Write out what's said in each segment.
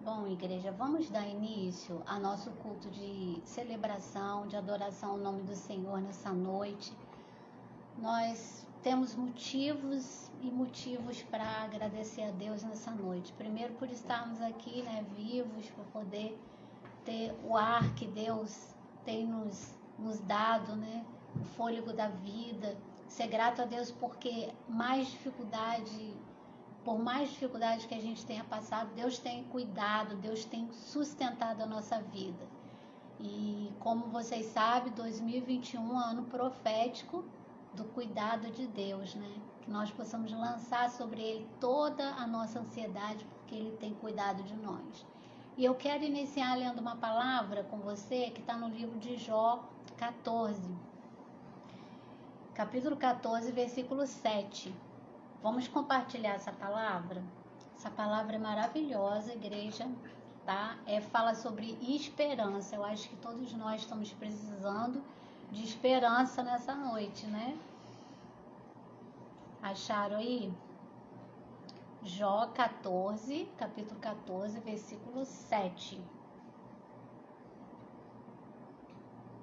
Bom, igreja, vamos dar início ao nosso culto de celebração, de adoração ao nome do Senhor nessa noite. Nós temos motivos e motivos para agradecer a Deus nessa noite. Primeiro, por estarmos aqui, vivos, por poder ter o ar que Deus tem nos dado, o fôlego da vida. Ser grato a Deus porque por mais dificuldade que a gente tenha passado, Deus tem cuidado, Deus tem sustentado a nossa vida. E como vocês sabem, 2021 é um ano profético do cuidado de Deus, Que nós possamos lançar sobre Ele toda a nossa ansiedade, porque Ele tem cuidado de nós. E eu quero iniciar lendo uma palavra com você que está no livro de Jó 14. Capítulo 14, versículo 7. Vamos compartilhar essa palavra? Essa palavra é maravilhosa, igreja, tá? Fala sobre esperança. Eu acho que todos nós estamos precisando de esperança nessa noite, Acharam aí? Jó 14, capítulo 14, versículo 7.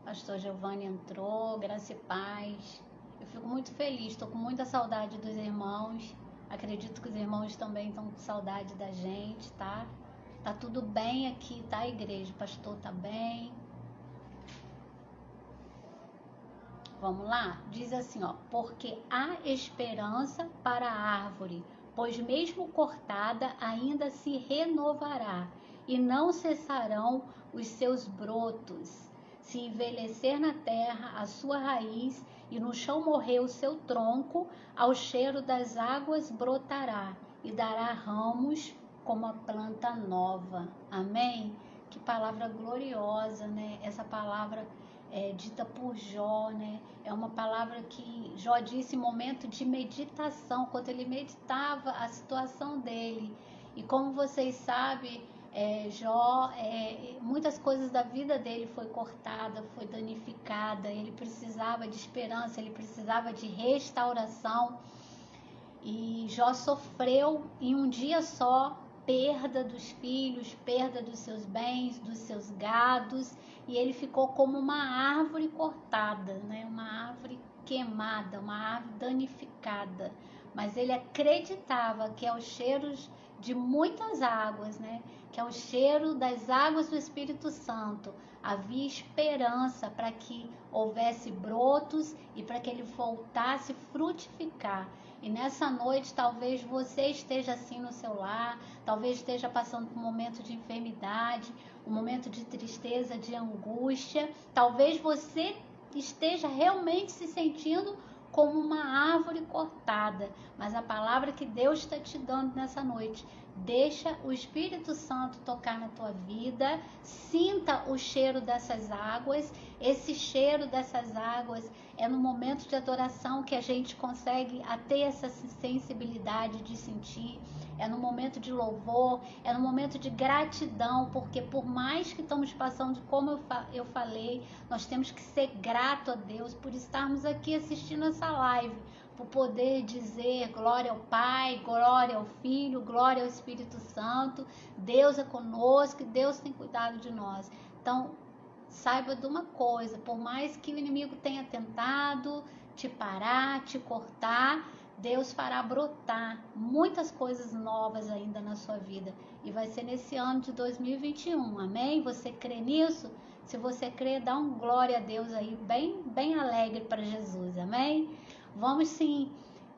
Pastor Giovanni entrou, graça e paz. Eu fico muito feliz, estou com muita saudade dos irmãos. Acredito que os irmãos também estão com saudade da gente, tá? Tá tudo bem aqui, tá, igreja? O pastor tá bem. Vamos lá? Diz assim, porque há esperança para a árvore, pois mesmo cortada ainda se renovará, e não cessarão os seus brotos. Se envelhecer na terra a sua raiz, e no chão morrer o seu tronco, ao cheiro das águas brotará, e dará ramos como a planta nova. Amém? Que palavra gloriosa, Essa palavra dita por Jó, É uma palavra que Jó disse em momento de meditação, quando ele meditava a situação dele. E como vocês sabem, Jó, muitas coisas da vida dele foi cortada, foi danificada, ele precisava de esperança, ele precisava de restauração, e Jó sofreu em um dia só perda dos filhos, perda dos seus bens, dos seus gados, e ele ficou como uma árvore cortada, uma árvore queimada, uma árvore danificada, mas ele acreditava que aos cheiros de muitas águas, que é o cheiro das águas do Espírito Santo, havia esperança para que houvesse brotos e para que ele voltasse a frutificar. E nessa noite, talvez você esteja assim no seu lar, talvez esteja passando por um momento de enfermidade, um momento de tristeza, de angústia, talvez você esteja realmente se sentindo como uma árvore cortada, mas a palavra que Deus está te dando nessa noite, deixa o Espírito Santo tocar na tua vida, sinta o cheiro dessas águas. Esse cheiro dessas águas é no momento de adoração que a gente consegue ter essa sensibilidade de sentir, é no momento de louvor, é no momento de gratidão, porque por mais que estamos passando, como eu falei, nós temos que ser grato a Deus por estarmos aqui assistindo essa live, por poder dizer glória ao Pai, glória ao Filho, glória ao Espírito Santo. Deus é conosco, Deus tem cuidado de nós. Então, saiba de uma coisa, por mais que o inimigo tenha tentado te parar, te cortar, Deus fará brotar muitas coisas novas ainda na sua vida. E vai ser nesse ano de 2021, amém? Você crê nisso? Se você crê, dá um glória a Deus aí, bem, bem alegre para Jesus, amém? Vamos sim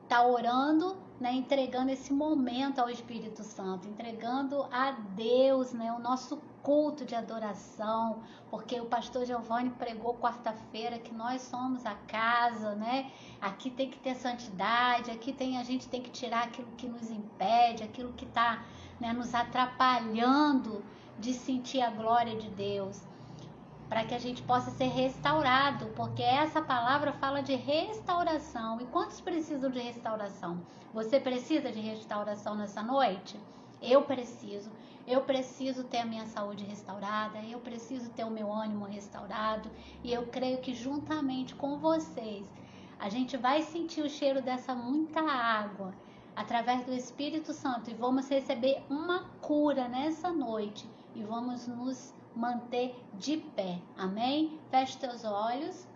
estar orando, entregando esse momento ao Espírito Santo, entregando a Deus, o nosso culto de adoração, porque o pastor Giovanni pregou quarta-feira que nós somos a casa, Aqui tem que ter santidade, aqui a gente tem que tirar aquilo que nos impede, aquilo que está nos atrapalhando de sentir a glória de Deus, para que a gente possa ser restaurado, porque essa palavra fala de restauração. E quantos precisam de restauração? Você precisa de restauração nessa noite? Eu preciso ter a minha saúde restaurada, eu preciso ter o meu ânimo restaurado, e eu creio que juntamente com vocês, a gente vai sentir o cheiro dessa muita água, através do Espírito Santo, e vamos receber uma cura nessa noite e vamos nos manter de pé. Amém? Feche teus olhos.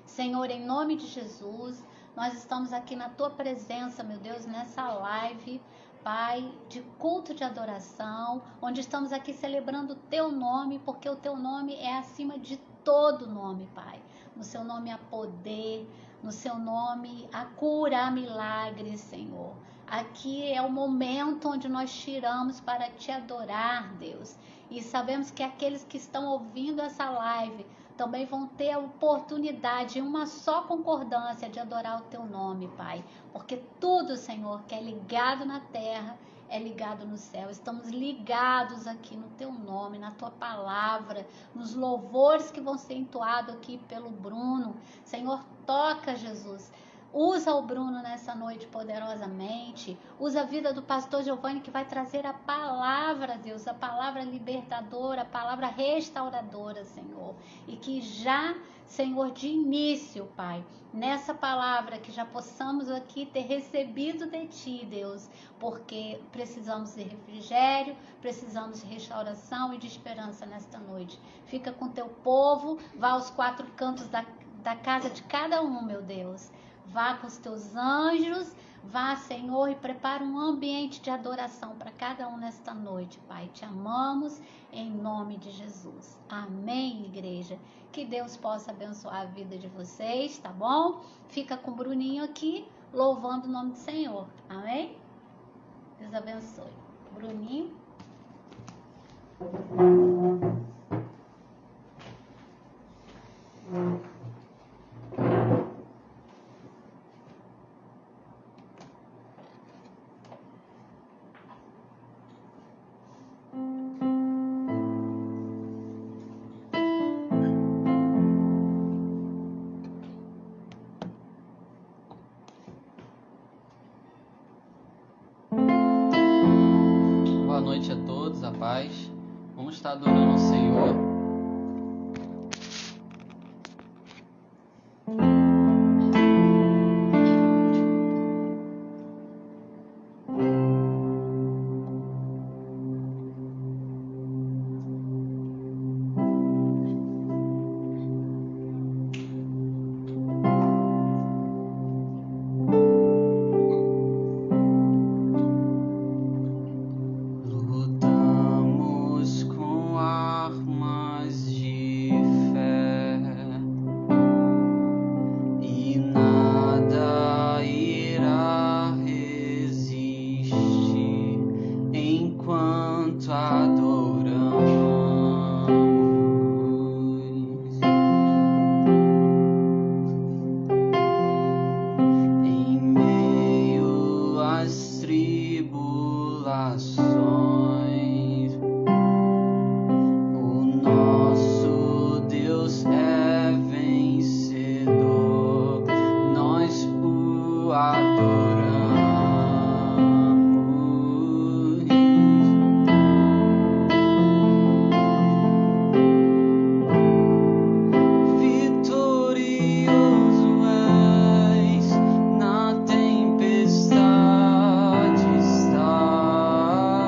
Senhor, em nome de Jesus, nós estamos aqui na tua presença, meu Deus, nessa live, Pai, de culto de adoração, onde estamos aqui celebrando o teu nome, porque o teu nome é acima de todo nome, Pai. No seu nome há poder, no seu nome há cura, há milagres, Senhor. Aqui é o momento onde nós tiramos para te adorar, Deus. E sabemos que aqueles que estão ouvindo essa live também vão ter a oportunidade, em uma só concordância, de adorar o teu nome, Pai. Porque tudo, Senhor, que é ligado na terra, é ligado no céu. Estamos ligados aqui no teu nome, na tua palavra, nos louvores que vão ser entoados aqui pelo Bruno. Senhor, toca, Jesus. Usa o Bruno nessa noite poderosamente. Usa a vida do pastor Giovanni, que vai trazer a palavra, Deus, a palavra libertadora, a palavra restauradora, Senhor. E que já, Senhor, de início, Pai, nessa palavra, que já possamos aqui ter recebido de Ti, Deus, porque precisamos de refrigério, precisamos de restauração e de esperança nesta noite. Fica com Teu povo, vá aos 4 cantos da casa de cada um, meu Deus. Vá com os teus anjos, vá, Senhor, e prepara um ambiente de adoração para cada um nesta noite, Pai. Te amamos em nome de Jesus. Amém, igreja. Que Deus possa abençoar a vida de vocês, tá bom? Fica com o Bruninho aqui, louvando o nome do Senhor. Amém? Deus abençoe. Bruninho. Boa noite a todos, a paz. Vamos estar adorando o Senhor. Lutamos com armas de fé e nada irá resistir enquanto adoramos. Em meio às tribulações, o nosso Deus é vencedor, nós o adoramos. Vitorioso és, na tempestade estás.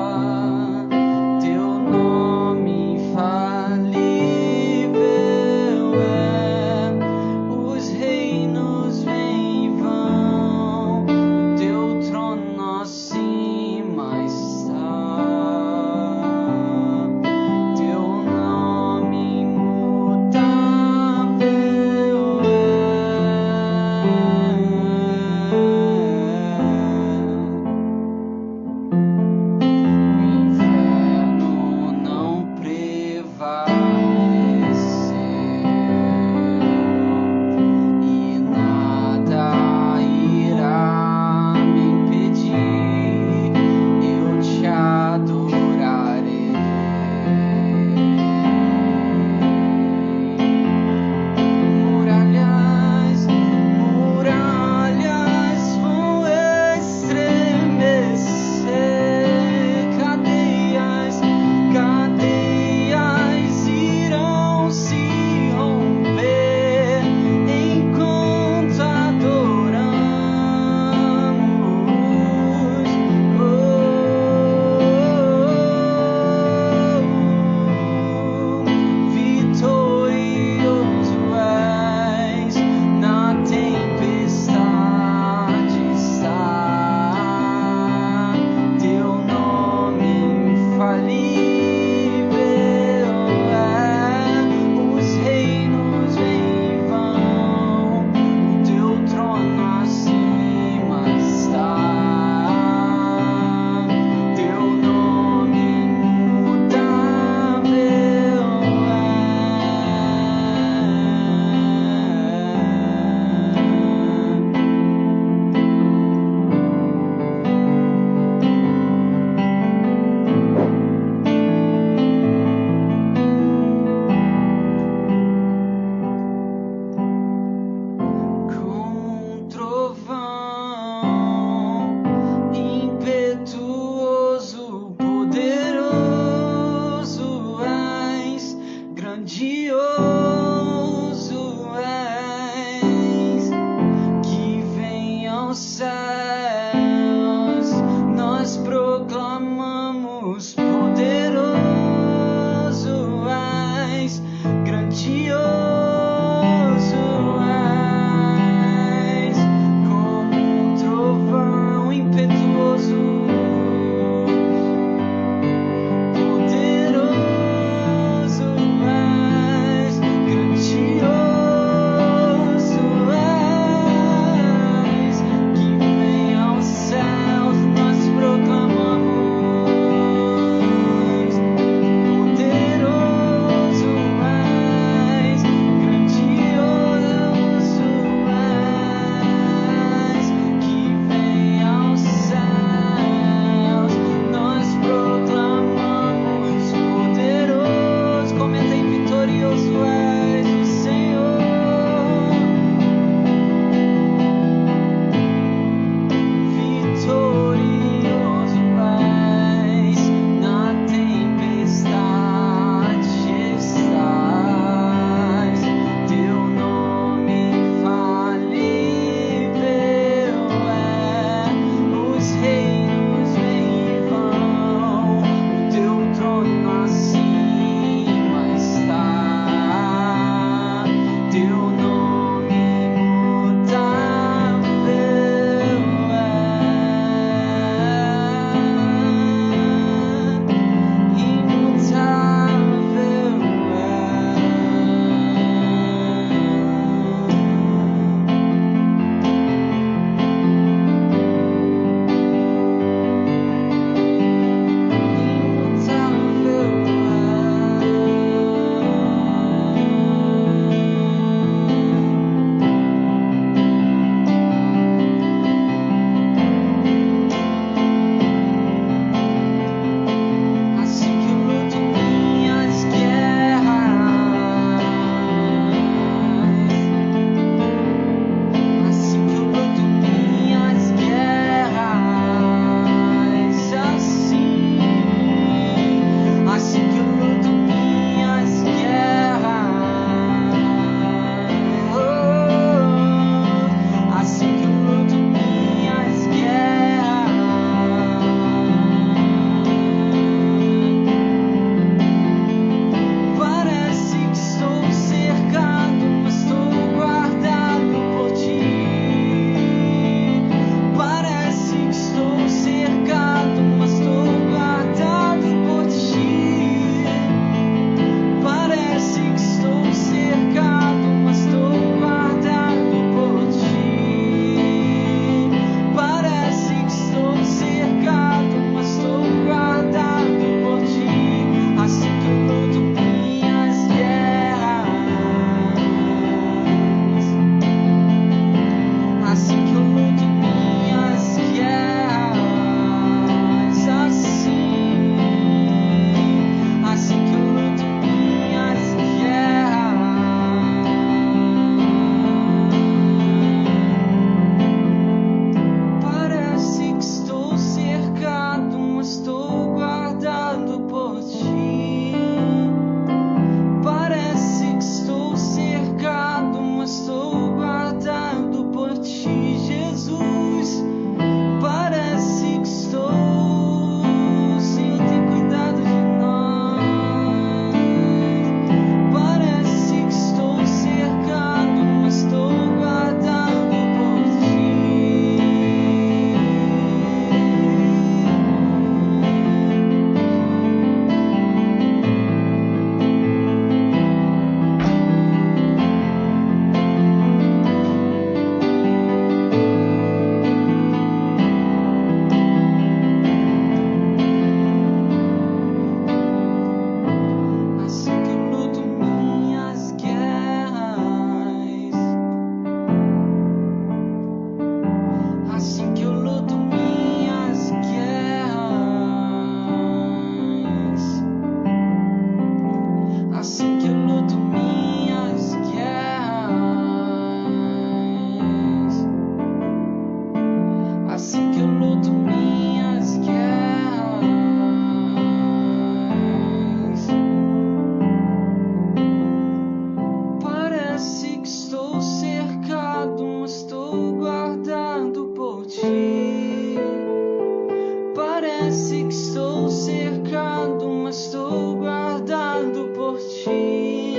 Parece que estou cercado, mas estou guardado por ti.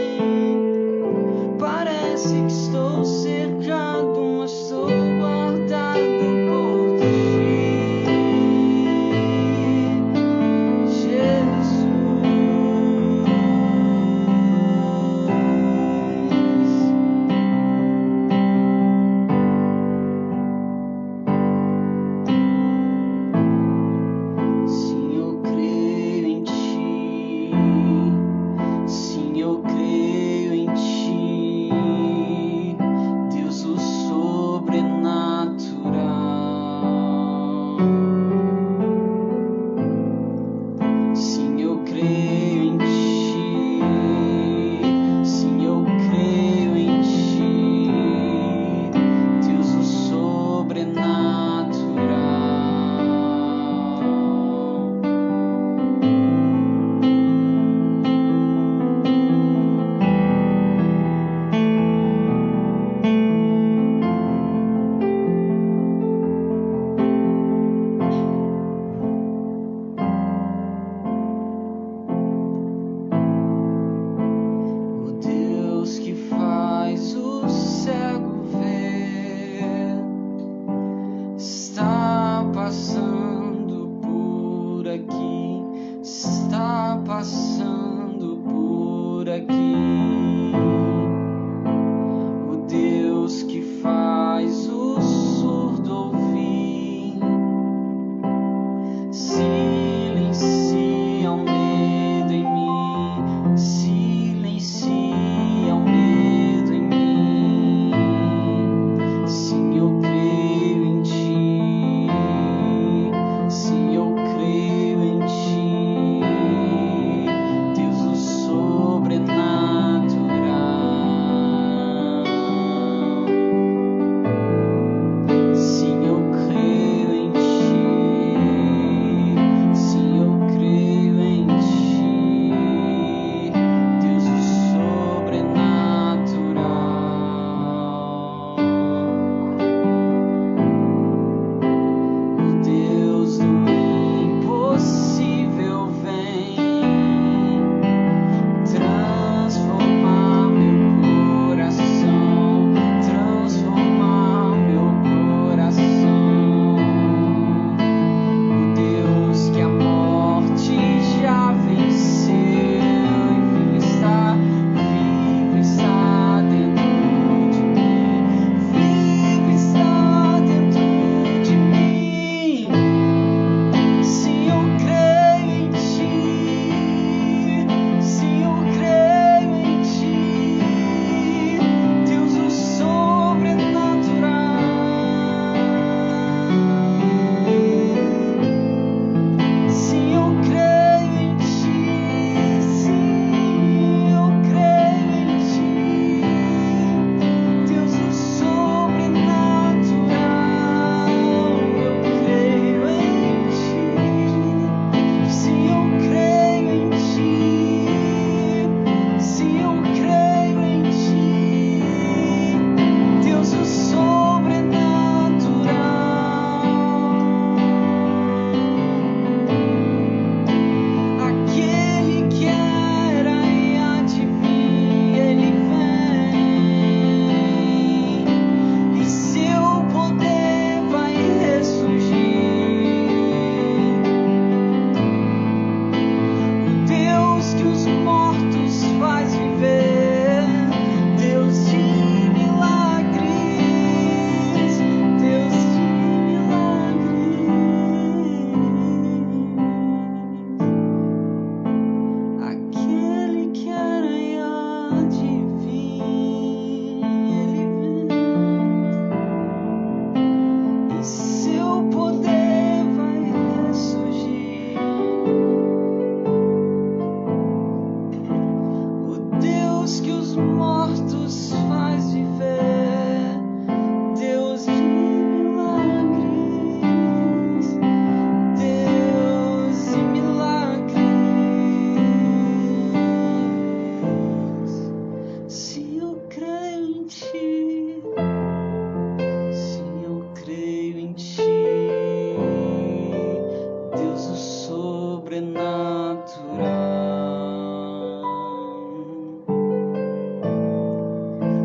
Parece que estou cercado, mas estou guardado por ti. Jesus. Sim, eu creio em ti. Sim, eu creio em ti.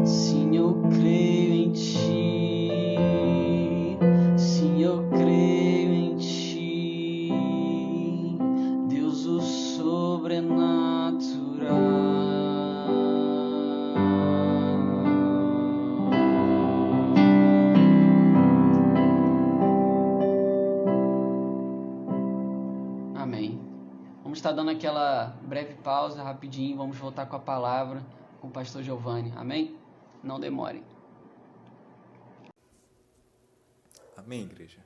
Sim, eu creio em ti. Sim, eu creio em ti, Deus o sobrenatural. Amém. Vamos estar dando aquela breve pausa, rapidinho, vamos voltar com a palavra com o pastor Giovanni. Amém? Não demore. Amém, igreja.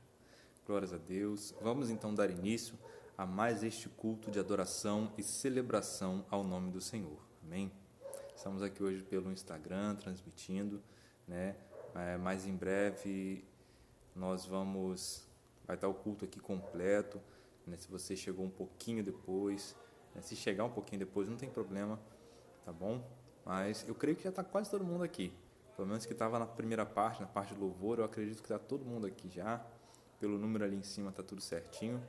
Glórias a Deus. Vamos então dar início a mais este culto de adoração e celebração ao nome do Senhor. Amém? Estamos aqui hoje pelo Instagram, transmitindo, né? Mas em breve vai estar o culto aqui completo, né? Se você chegou um pouquinho depois, né? Se chegar um pouquinho depois, não tem problema, tá bom? Mas eu creio que já está quase todo mundo aqui. Pelo menos que estava na primeira parte, na parte de louvor, eu acredito que está todo mundo aqui já. Pelo número ali em cima está tudo certinho.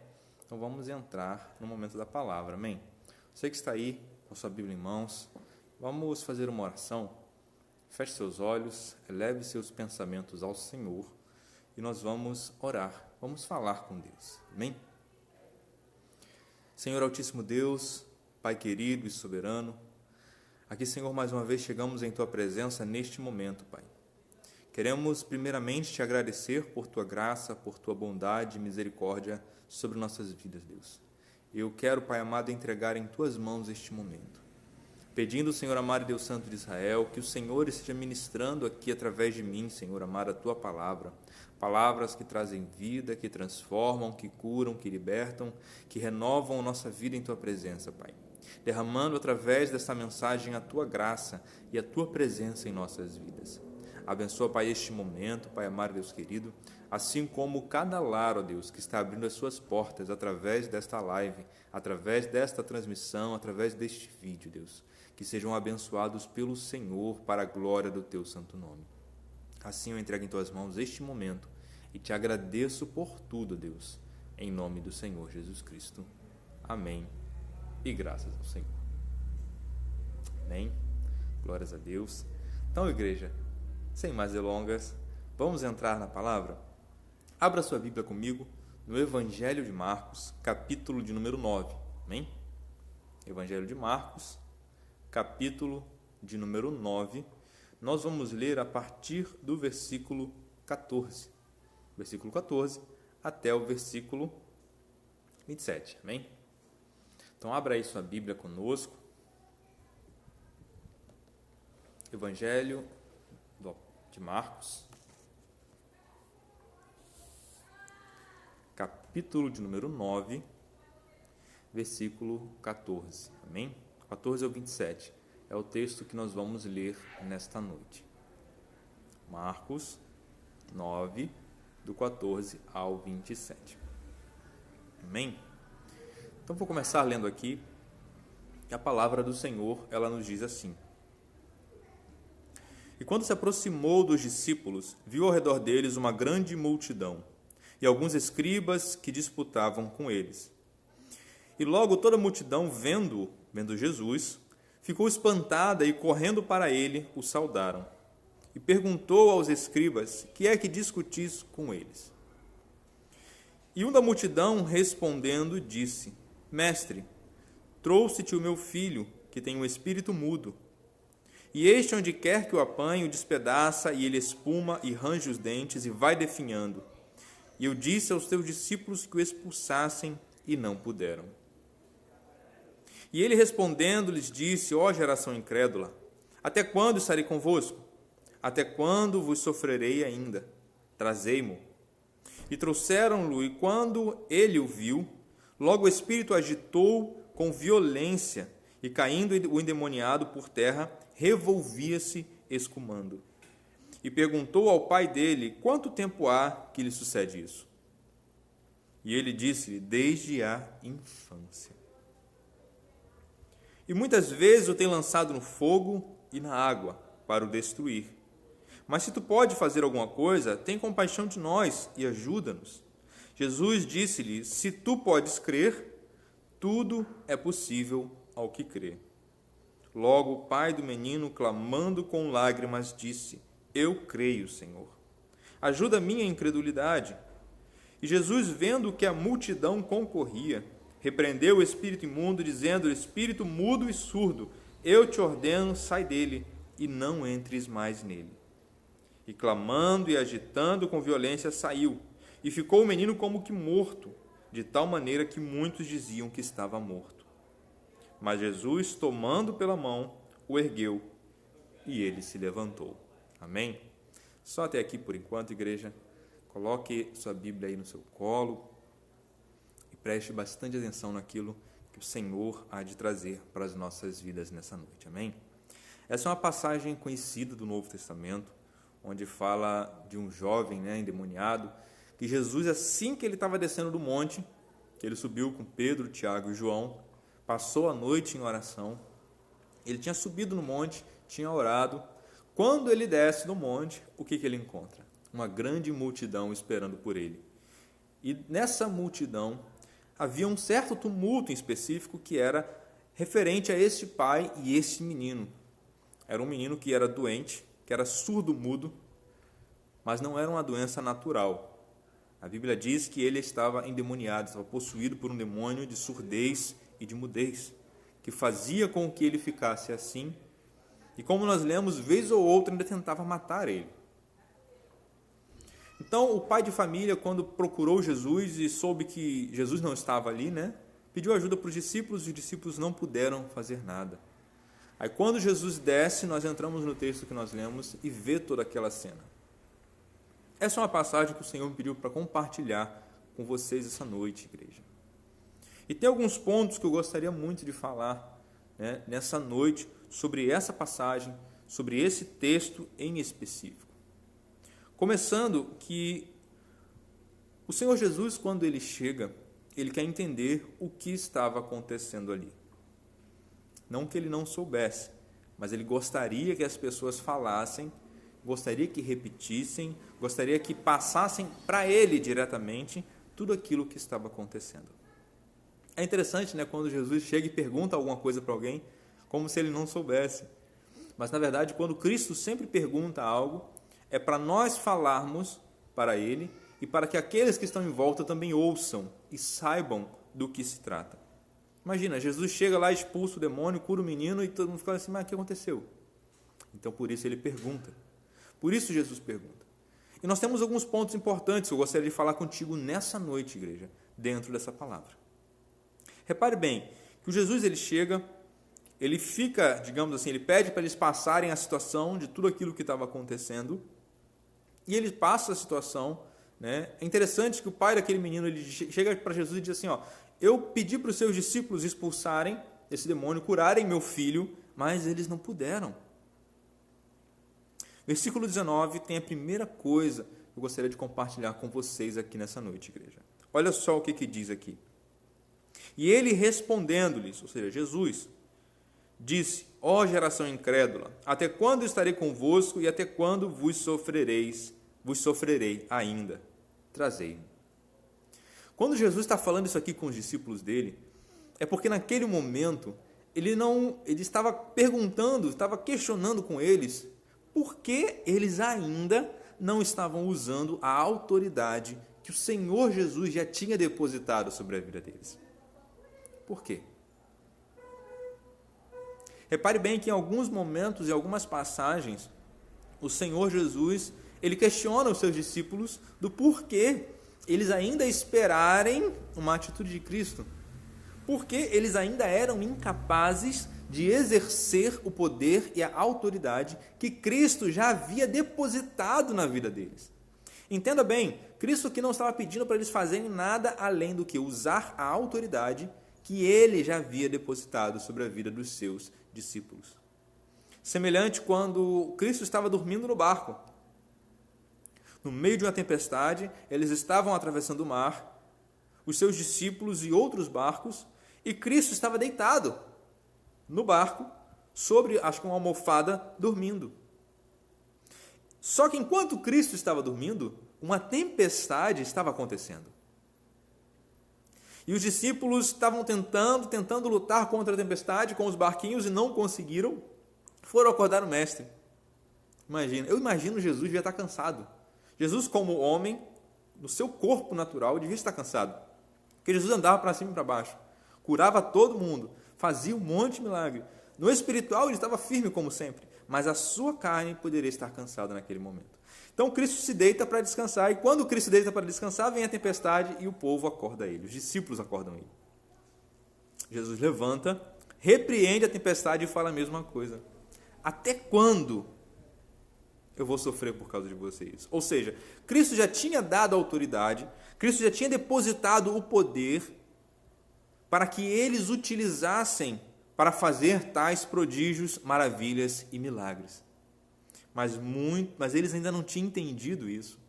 Então vamos entrar no momento da palavra, amém? Você que está aí com a sua Bíblia em mãos, vamos fazer uma oração. Feche seus olhos, eleve seus pensamentos ao Senhor e nós vamos orar, vamos falar com Deus, amém? Senhor Altíssimo Deus, Pai querido e soberano, aqui, Senhor, mais uma vez chegamos em Tua presença neste momento, Pai. Queremos primeiramente Te agradecer por Tua graça, por Tua bondade e misericórdia sobre nossas vidas, Deus. Eu quero, Pai amado, entregar em Tuas mãos este momento, pedindo, Senhor amado e Deus Santo de Israel, que o Senhor esteja ministrando aqui através de mim, Senhor amado, a Tua palavra, palavras que trazem vida, que transformam, que curam, que libertam, que renovam a nossa vida em Tua presença, Pai, derramando através dessa mensagem a Tua graça e a Tua presença em nossas vidas. Abençoa, Pai, este momento, Pai amado, Deus querido, assim como cada lar, ó Deus, que está abrindo as suas portas através desta live, através desta transmissão, através deste vídeo, Deus, que sejam abençoados pelo Senhor para a glória do Teu santo nome. Assim eu entrego em Tuas mãos este momento e Te agradeço por tudo, Deus, em nome do Senhor Jesus Cristo. Amém. E graças ao Senhor. Amém. Glórias a Deus. Então, igreja, sem mais delongas, vamos entrar na palavra? Abra sua Bíblia comigo no Evangelho de Marcos, capítulo de número 9. Amém? Evangelho de Marcos, capítulo de número 9. Nós vamos ler a partir do versículo 14. Versículo 14 até o versículo 27. Amém? Então, abra aí sua Bíblia conosco. Evangelho de Marcos, capítulo de número 9, versículo 14. Amém? 14 ao 27 é o texto que nós vamos ler nesta noite. Marcos 9, do 14 ao 27. Amém? Então, vou começar lendo aqui. A palavra do Senhor, ela nos diz assim: E quando se aproximou dos discípulos, viu ao redor deles uma grande multidão, e alguns escribas que disputavam com eles. E logo toda a multidão, vendo Jesus, ficou espantada e, correndo para ele, o saudaram. E perguntou aos escribas: que é que discutis com eles? E um da multidão, respondendo, disse: Mestre, trouxe-te o meu filho, que tem um espírito mudo. E este, onde quer que o apanhe, o despedaça, e ele espuma e range os dentes e vai definhando. E eu disse aos teus discípulos que o expulsassem, e não puderam. E ele respondendo lhes disse: ó geração incrédula, até quando estarei convosco? Até quando vos sofrerei ainda? Trazei-mo. E trouxeram-no, e quando ele o viu, logo o espírito agitou com violência, e caindo o endemoniado por terra, revolvia-se escumando. E perguntou ao pai dele: quanto tempo há que lhe sucede isso? E ele disse-lhe: desde a infância. E muitas vezes o tem lançado no fogo e na água, para o destruir. Mas se tu pode fazer alguma coisa, tem compaixão de nós e ajuda-nos. Jesus disse-lhe: se tu podes crer, tudo é possível ao que crê. Logo o pai do menino, clamando com lágrimas, disse: Eu creio, Senhor. Ajuda a minha incredulidade. E Jesus, vendo que a multidão concorria, repreendeu o espírito imundo, dizendo: Espírito mudo e surdo, eu te ordeno, sai dele, e não entres mais nele. E clamando e agitando com violência, saiu, e ficou o menino como que morto, de tal maneira que muitos diziam que estava morto. Mas Jesus, tomando pela mão, o ergueu, e ele se levantou. Amém? Só até aqui por enquanto, igreja. Coloque sua Bíblia aí no seu colo e preste bastante atenção naquilo que o Senhor há de trazer para as nossas vidas nessa noite. Amém? Essa é uma passagem conhecida do Novo Testamento, onde fala de um jovem, endemoniado, que Jesus, assim que ele estava descendo do monte, que ele subiu com Pedro, Tiago e João, passou a noite em oração, ele tinha subido no monte, tinha orado. Quando ele desce do monte, o que ele encontra? Uma grande multidão esperando por ele. E nessa multidão havia um certo tumulto em específico que era referente a este pai e este menino. Era um menino que era doente, que era surdo-mudo, mas não era uma doença natural. A Bíblia diz que ele estava endemoniado, estava possuído por um demônio de surdez e de mudez, que fazia com que ele ficasse assim. E como nós lemos, vez ou outra ainda tentava matar ele. Então, o pai de família, quando procurou Jesus e soube que Jesus não estava ali, pediu ajuda para os discípulos, e os discípulos não puderam fazer nada. Aí, quando Jesus desce, nós entramos no texto que nós lemos e vê toda aquela cena. Essa é uma passagem que o Senhor me pediu para compartilhar com vocês essa noite, igreja. E tem alguns pontos que eu gostaria muito de falar nessa noite sobre essa passagem, sobre esse texto em específico. Começando que o Senhor Jesus, quando ele chega, ele quer entender o que estava acontecendo ali. Não que ele não soubesse, mas ele gostaria que as pessoas falassem, gostaria que repetissem, gostaria que passassem para ele diretamente tudo aquilo que estava acontecendo. É interessante, quando Jesus chega e pergunta alguma coisa para alguém, como se ele não soubesse. Mas, na verdade, quando Cristo sempre pergunta algo, é para nós falarmos para ele e para que aqueles que estão em volta também ouçam e saibam do que se trata. Imagina, Jesus chega lá, expulsa o demônio, cura o menino e todo mundo fica assim: mas o que aconteceu? Então, por isso ele pergunta. Por isso Jesus pergunta. E nós temos alguns pontos importantes que eu gostaria de falar contigo nessa noite, igreja, dentro dessa palavra. Repare bem que o Jesus, ele chega, ele fica, digamos assim, ele pede para eles passarem a situação de tudo aquilo que estava acontecendo, e ele passa a situação. É interessante que o pai daquele menino, ele chega para Jesus e diz assim: eu pedi para os seus discípulos expulsarem esse demônio, curarem meu filho, mas eles não puderam. Versículo 19 tem a primeira coisa que eu gostaria de compartilhar com vocês aqui nessa noite, igreja. Olha só o que diz aqui. E ele respondendo-lhes, ou seja, Jesus, disse: ó geração incrédula, até quando estarei convosco e até quando vos sofrerei ainda? Trazei-me. Quando Jesus está falando isso aqui com os discípulos dele, é porque naquele momento ele estava perguntando, estava questionando com eles por que eles ainda não estavam usando a autoridade que o Senhor Jesus já tinha depositado sobre a vida deles. Por quê? Repare bem que em alguns momentos e algumas passagens, o Senhor Jesus, ele questiona os seus discípulos do porquê eles ainda esperarem uma atitude de Cristo. Porque eles ainda eram incapazes de exercer o poder e a autoridade que Cristo já havia depositado na vida deles. Entenda bem, Cristo que não estava pedindo para eles fazerem nada além do que usar a autoridade que ele já havia depositado sobre a vida dos seus discípulos. Semelhante quando Cristo estava dormindo no barco. No meio de uma tempestade, eles estavam atravessando o mar, os seus discípulos e outros barcos, e Cristo estava deitado no barco, sobre, acho que uma almofada, dormindo. Só que enquanto Cristo estava dormindo, uma tempestade estava acontecendo. E os discípulos estavam tentando lutar contra a tempestade com os barquinhos e não conseguiram. Foram acordar o mestre. Eu imagino Jesus devia estar cansado. Jesus, como homem, no seu corpo natural, devia estar cansado. Porque Jesus andava para cima e para baixo, curava todo mundo, fazia um monte de milagre. No espiritual ele estava firme como sempre, mas a sua carne poderia estar cansada naquele momento. Então Cristo se deita para descansar, e quando Cristo se deita para descansar, vem a tempestade e o povo acorda ele, os discípulos acordam ele. Jesus levanta, repreende a tempestade e fala a mesma coisa. Até quando eu vou sofrer por causa de vocês? Ou seja, Cristo já tinha dado a autoridade, Cristo já tinha depositado o poder para que eles utilizassem para fazer tais prodígios, maravilhas e milagres. Mas eles ainda não tinham entendido isso.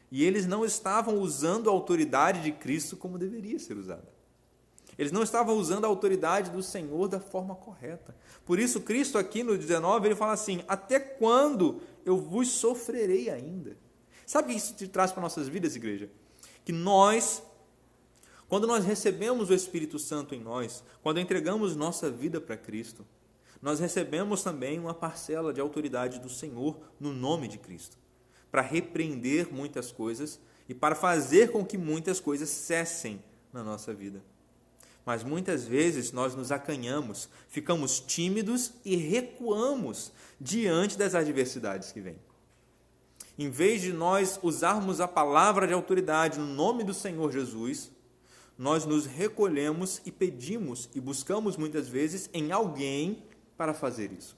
E eles não estavam usando a autoridade de Cristo como deveria ser usada. Eles não estavam usando a autoridade do Senhor da forma correta. Por isso, Cristo aqui no 19, ele fala assim, até quando eu vos sofrerei ainda? Sabe o que isso te traz para nossas vidas, igreja? Que quando nós recebemos o Espírito Santo em nós, quando entregamos nossa vida para Cristo, nós recebemos também uma parcela de autoridade do Senhor no nome de Cristo, para repreender muitas coisas e para fazer com que muitas coisas cessem na nossa vida. Mas muitas vezes nós nos acanhamos, ficamos tímidos e recuamos diante das adversidades que vêm. Em vez de nós usarmos a palavra de autoridade no nome do Senhor Jesus, nós nos recolhemos e pedimos e buscamos muitas vezes em alguém para fazer isso.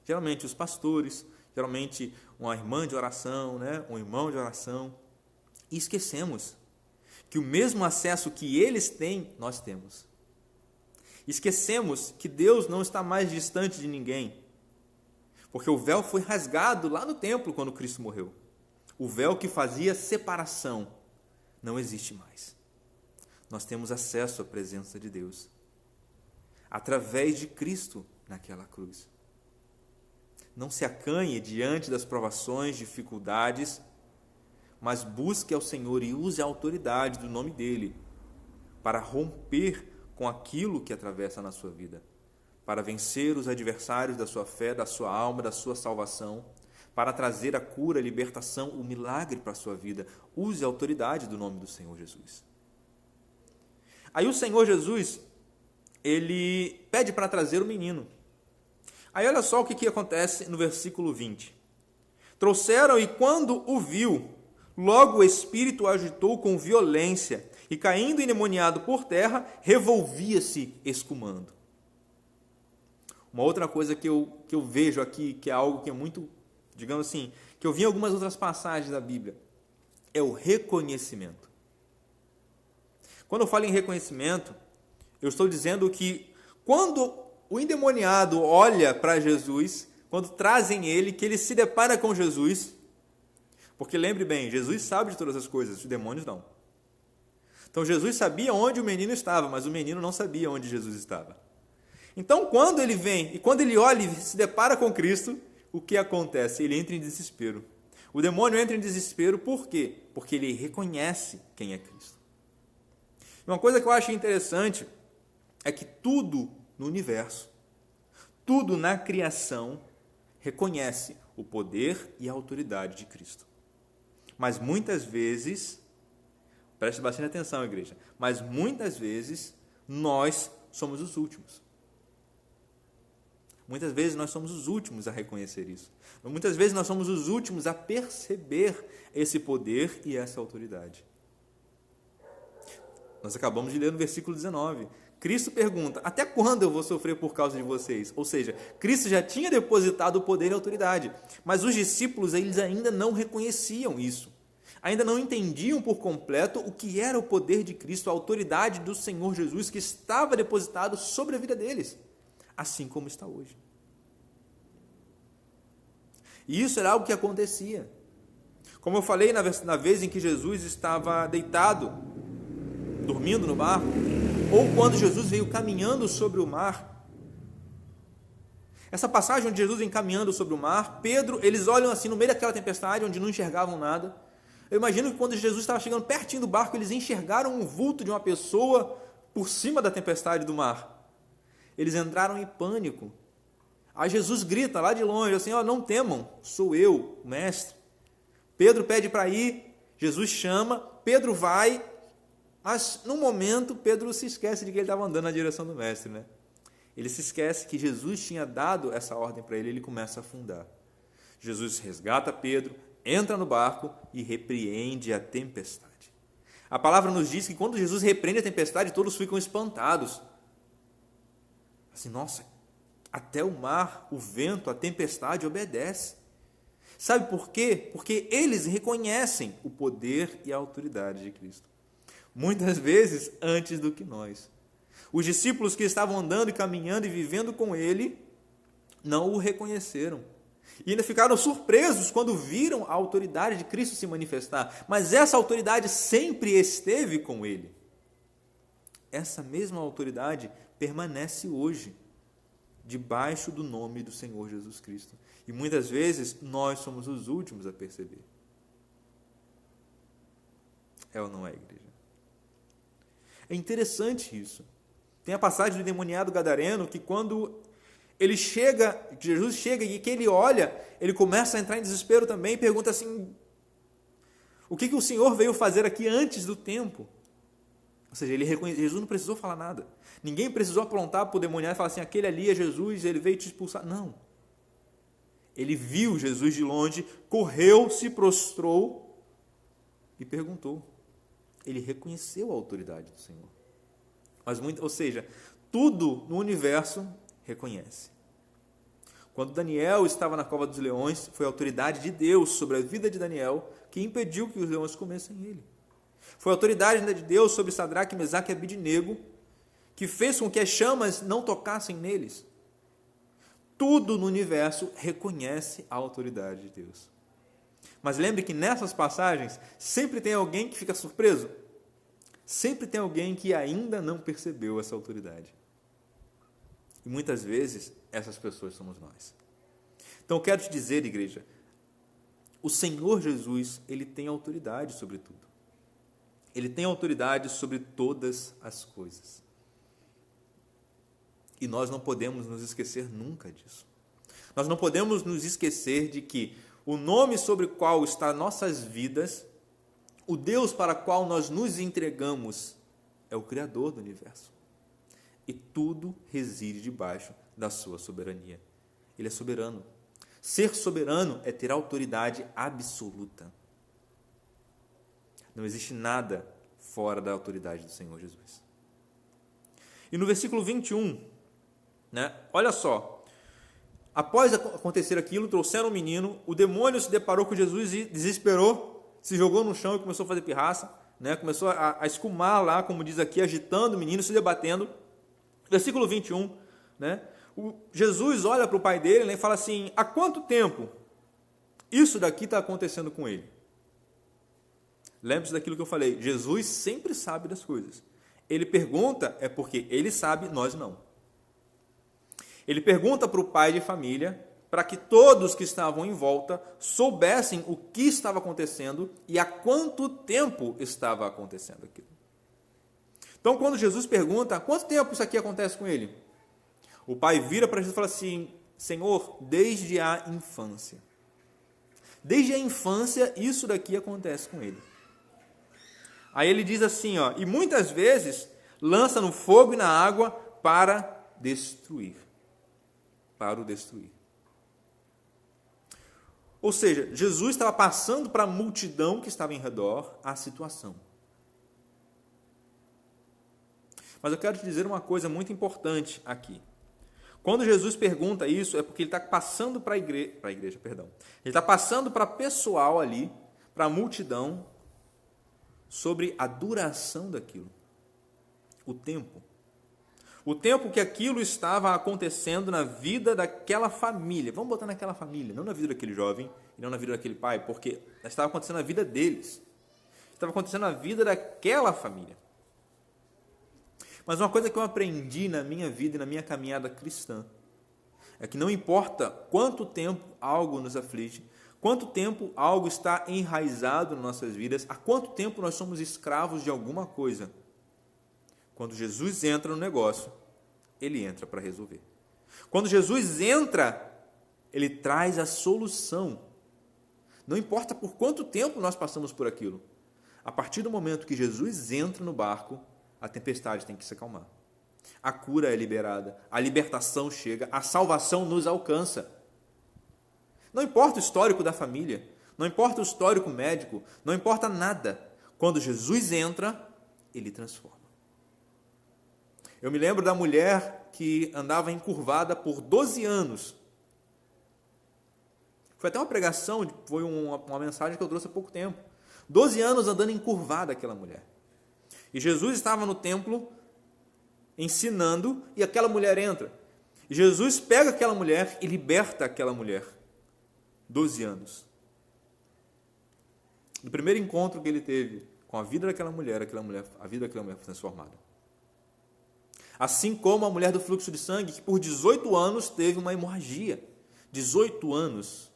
Geralmente os pastores, geralmente uma irmã de oração, um irmão de oração. E esquecemos que o mesmo acesso que eles têm, nós temos. Esquecemos que Deus não está mais distante de ninguém. Porque o véu foi rasgado lá no templo quando Cristo morreu. O véu que fazia separação não existe mais. Nós temos acesso à presença de Deus através de Cristo naquela cruz. Não se acanhe diante das provações, dificuldades, mas busque ao Senhor e use a autoridade do nome dEle para romper com aquilo que atravessa na sua vida, para vencer os adversários da sua fé, da sua alma, da sua salvação, para trazer a cura, a libertação, o milagre para a sua vida. Use a autoridade do nome do Senhor Jesus. Aí o Senhor Jesus, ele pede para trazer o menino. Aí olha só o que acontece no versículo 20. Trouxeram e quando o viu, logo o espírito o agitou com violência e caindo endemoniado por terra, revolvia-se escumando. Uma outra coisa que eu vejo aqui, que é algo que é muito, digamos assim, que eu vi em algumas outras passagens da Bíblia, é o reconhecimento. Quando eu falo em reconhecimento, eu estou dizendo que quando o endemoniado olha para Jesus, quando trazem ele, que ele se depara com Jesus, porque lembre bem, Jesus sabe de todas as coisas, os demônios não. Então Jesus sabia onde o menino estava, mas o menino não sabia onde Jesus estava. Então quando ele vem e quando ele olha e se depara com Cristo, o que acontece? Ele entra em desespero. O demônio entra em desespero por quê? Porque ele reconhece quem é Cristo. Uma coisa que eu acho interessante é que tudo no universo, tudo na criação, reconhece o poder e a autoridade de Cristo. Mas muitas vezes, preste bastante atenção, igreja, mas muitas vezes nós somos os últimos. Muitas vezes nós somos os últimos a reconhecer isso. Muitas vezes nós somos os últimos a perceber esse poder e essa autoridade. Nós acabamos de ler no versículo 19. Cristo pergunta, até quando eu vou sofrer por causa de vocês? Ou seja, Cristo já tinha depositado o poder e a autoridade, mas os discípulos eles ainda não reconheciam isso. Ainda não entendiam por completo o que era o poder de Cristo, a autoridade do Senhor Jesus que estava depositado sobre a vida deles, assim como está hoje. E isso era algo que acontecia. Como eu falei na vez em que Jesus estava deitado, dormindo no barco, ou quando Jesus veio caminhando sobre o mar. Essa passagem onde Jesus vem caminhando sobre o mar, Pedro, eles olham assim no meio daquela tempestade, onde não enxergavam nada, Eu imagino que quando Jesus estava chegando pertinho do barco, eles enxergaram um vulto de uma pessoa por cima da tempestade do mar. Eles entraram em pânico. Aí Jesus grita lá de longe, assim, não temam, sou eu, o mestre. Pedro pede para ir, Jesus chama, Pedro vai, mas num momento Pedro se esquece de que ele estava andando na direção do mestre, né? Ele se esquece que Jesus tinha dado essa ordem para ele, ele começa a afundar. Jesus resgata Pedro, entra no barco e repreende a tempestade. A palavra nos diz que quando Jesus repreende a tempestade, todos ficam espantados. Assim, nossa, até o mar, o vento, a tempestade obedece. Sabe por quê? Porque eles reconhecem o poder e a autoridade de Cristo. Muitas vezes antes do que nós. Os discípulos que estavam andando e caminhando e vivendo com ele, não o reconheceram. E ainda ficaram surpresos quando viram a autoridade de Cristo se manifestar. Mas essa autoridade sempre esteve com ele. Essa mesma autoridade permanece hoje, debaixo do nome do Senhor Jesus Cristo. E muitas vezes nós somos os últimos a perceber. É ou não é, igreja? É interessante isso. Tem a passagem do endemoniado gadareno que quando ele chega, Jesus chega e que ele olha, ele começa a entrar em desespero também e pergunta assim, o que o Senhor veio fazer aqui antes do tempo? Ou seja, Jesus não precisou falar nada. Ninguém precisou aprontar para o demoniado e falar assim, aquele ali é Jesus, ele veio te expulsar. Não. Ele viu Jesus de longe, correu, se prostrou e perguntou. Ele reconheceu a autoridade do Senhor. Ou seja, tudo no universo reconhece. Quando Daniel estava na cova dos leões, foi a autoridade de Deus sobre a vida de Daniel que impediu que os leões comessem ele. Foi a autoridade de Deus sobre Sadraque, Mesaque e Abidnego que fez com que as chamas não tocassem neles. Tudo no universo reconhece a autoridade de Deus. Mas lembre que nessas passagens sempre tem alguém que fica surpreso. Sempre tem alguém que ainda não percebeu essa autoridade. E muitas vezes essas pessoas somos nós. Então eu quero te dizer, igreja, o Senhor Jesus, ele tem autoridade sobre tudo. Ele tem autoridade sobre todas as coisas. E nós não podemos nos esquecer nunca disso. Nós não podemos nos esquecer de que o nome sobre o qual está nossas vidas, o Deus para o qual nós nos entregamos, é o Criador do universo. E tudo reside debaixo da sua soberania. Ele é soberano. Ser soberano é ter autoridade absoluta. Não existe nada fora da autoridade do Senhor Jesus. E no versículo 21, olha só. Após acontecer aquilo, trouxeram o menino, o demônio se deparou com Jesus e desesperou, se jogou no chão e começou a fazer pirraça, começou a escumar lá, como diz aqui, agitando o menino, se debatendo. Versículo 21, Jesus olha para o pai dele e fala assim, há quanto tempo isso daqui está acontecendo com ele? Lembre-se daquilo que eu falei, Jesus sempre sabe das coisas. Ele pergunta, é porque ele sabe, nós não. Ele pergunta para o pai de família, para que todos que estavam em volta soubessem o que estava acontecendo e há quanto tempo estava acontecendo aquilo. Então, quando Jesus pergunta, há quanto tempo isso aqui acontece com ele? O pai vira para Jesus e fala assim, Senhor, desde a infância. Desde a infância, isso daqui acontece com ele. Aí ele diz assim, e muitas vezes lança no fogo e na água para destruir. Para o destruir. Ou seja, Jesus estava passando para a multidão que estava em redor a situação. Mas eu quero te dizer uma coisa muito importante aqui. Quando Jesus pergunta isso, é porque ele está passando para a igreja. Ele está passando para pessoal ali, para a multidão, sobre a duração daquilo. O tempo. O tempo que aquilo estava acontecendo na vida daquela família. Vamos botar naquela família, não na vida daquele jovem e não na vida daquele pai, porque estava acontecendo na vida deles. Estava acontecendo na vida daquela família. Mas uma coisa que eu aprendi na minha vida e na minha caminhada cristã é que não importa quanto tempo algo nos aflige, quanto tempo algo está enraizado nas nossas vidas, há quanto tempo nós somos escravos de alguma coisa. Quando Jesus entra no negócio, ele entra para resolver. Quando Jesus entra, ele traz a solução. Não importa por quanto tempo nós passamos por aquilo. A partir do momento que Jesus entra no barco, a tempestade tem que se acalmar. A cura é liberada, a libertação chega, a salvação nos alcança. Não importa o histórico da família, não importa o histórico médico, não importa nada. Quando Jesus entra, ele transforma. Eu me lembro da mulher que andava encurvada por 12 anos. Foi até uma pregação, foi uma mensagem que eu trouxe há pouco tempo. 12 anos andando encurvada aquela mulher. E Jesus estava no templo ensinando e aquela mulher entra. E Jesus pega aquela mulher e liberta aquela mulher. 12 anos. No primeiro encontro que ele teve com a vida daquela mulher, a vida daquela mulher foi transformada. Assim como a mulher do fluxo de sangue, que por 18 anos teve uma hemorragia. 18 anos.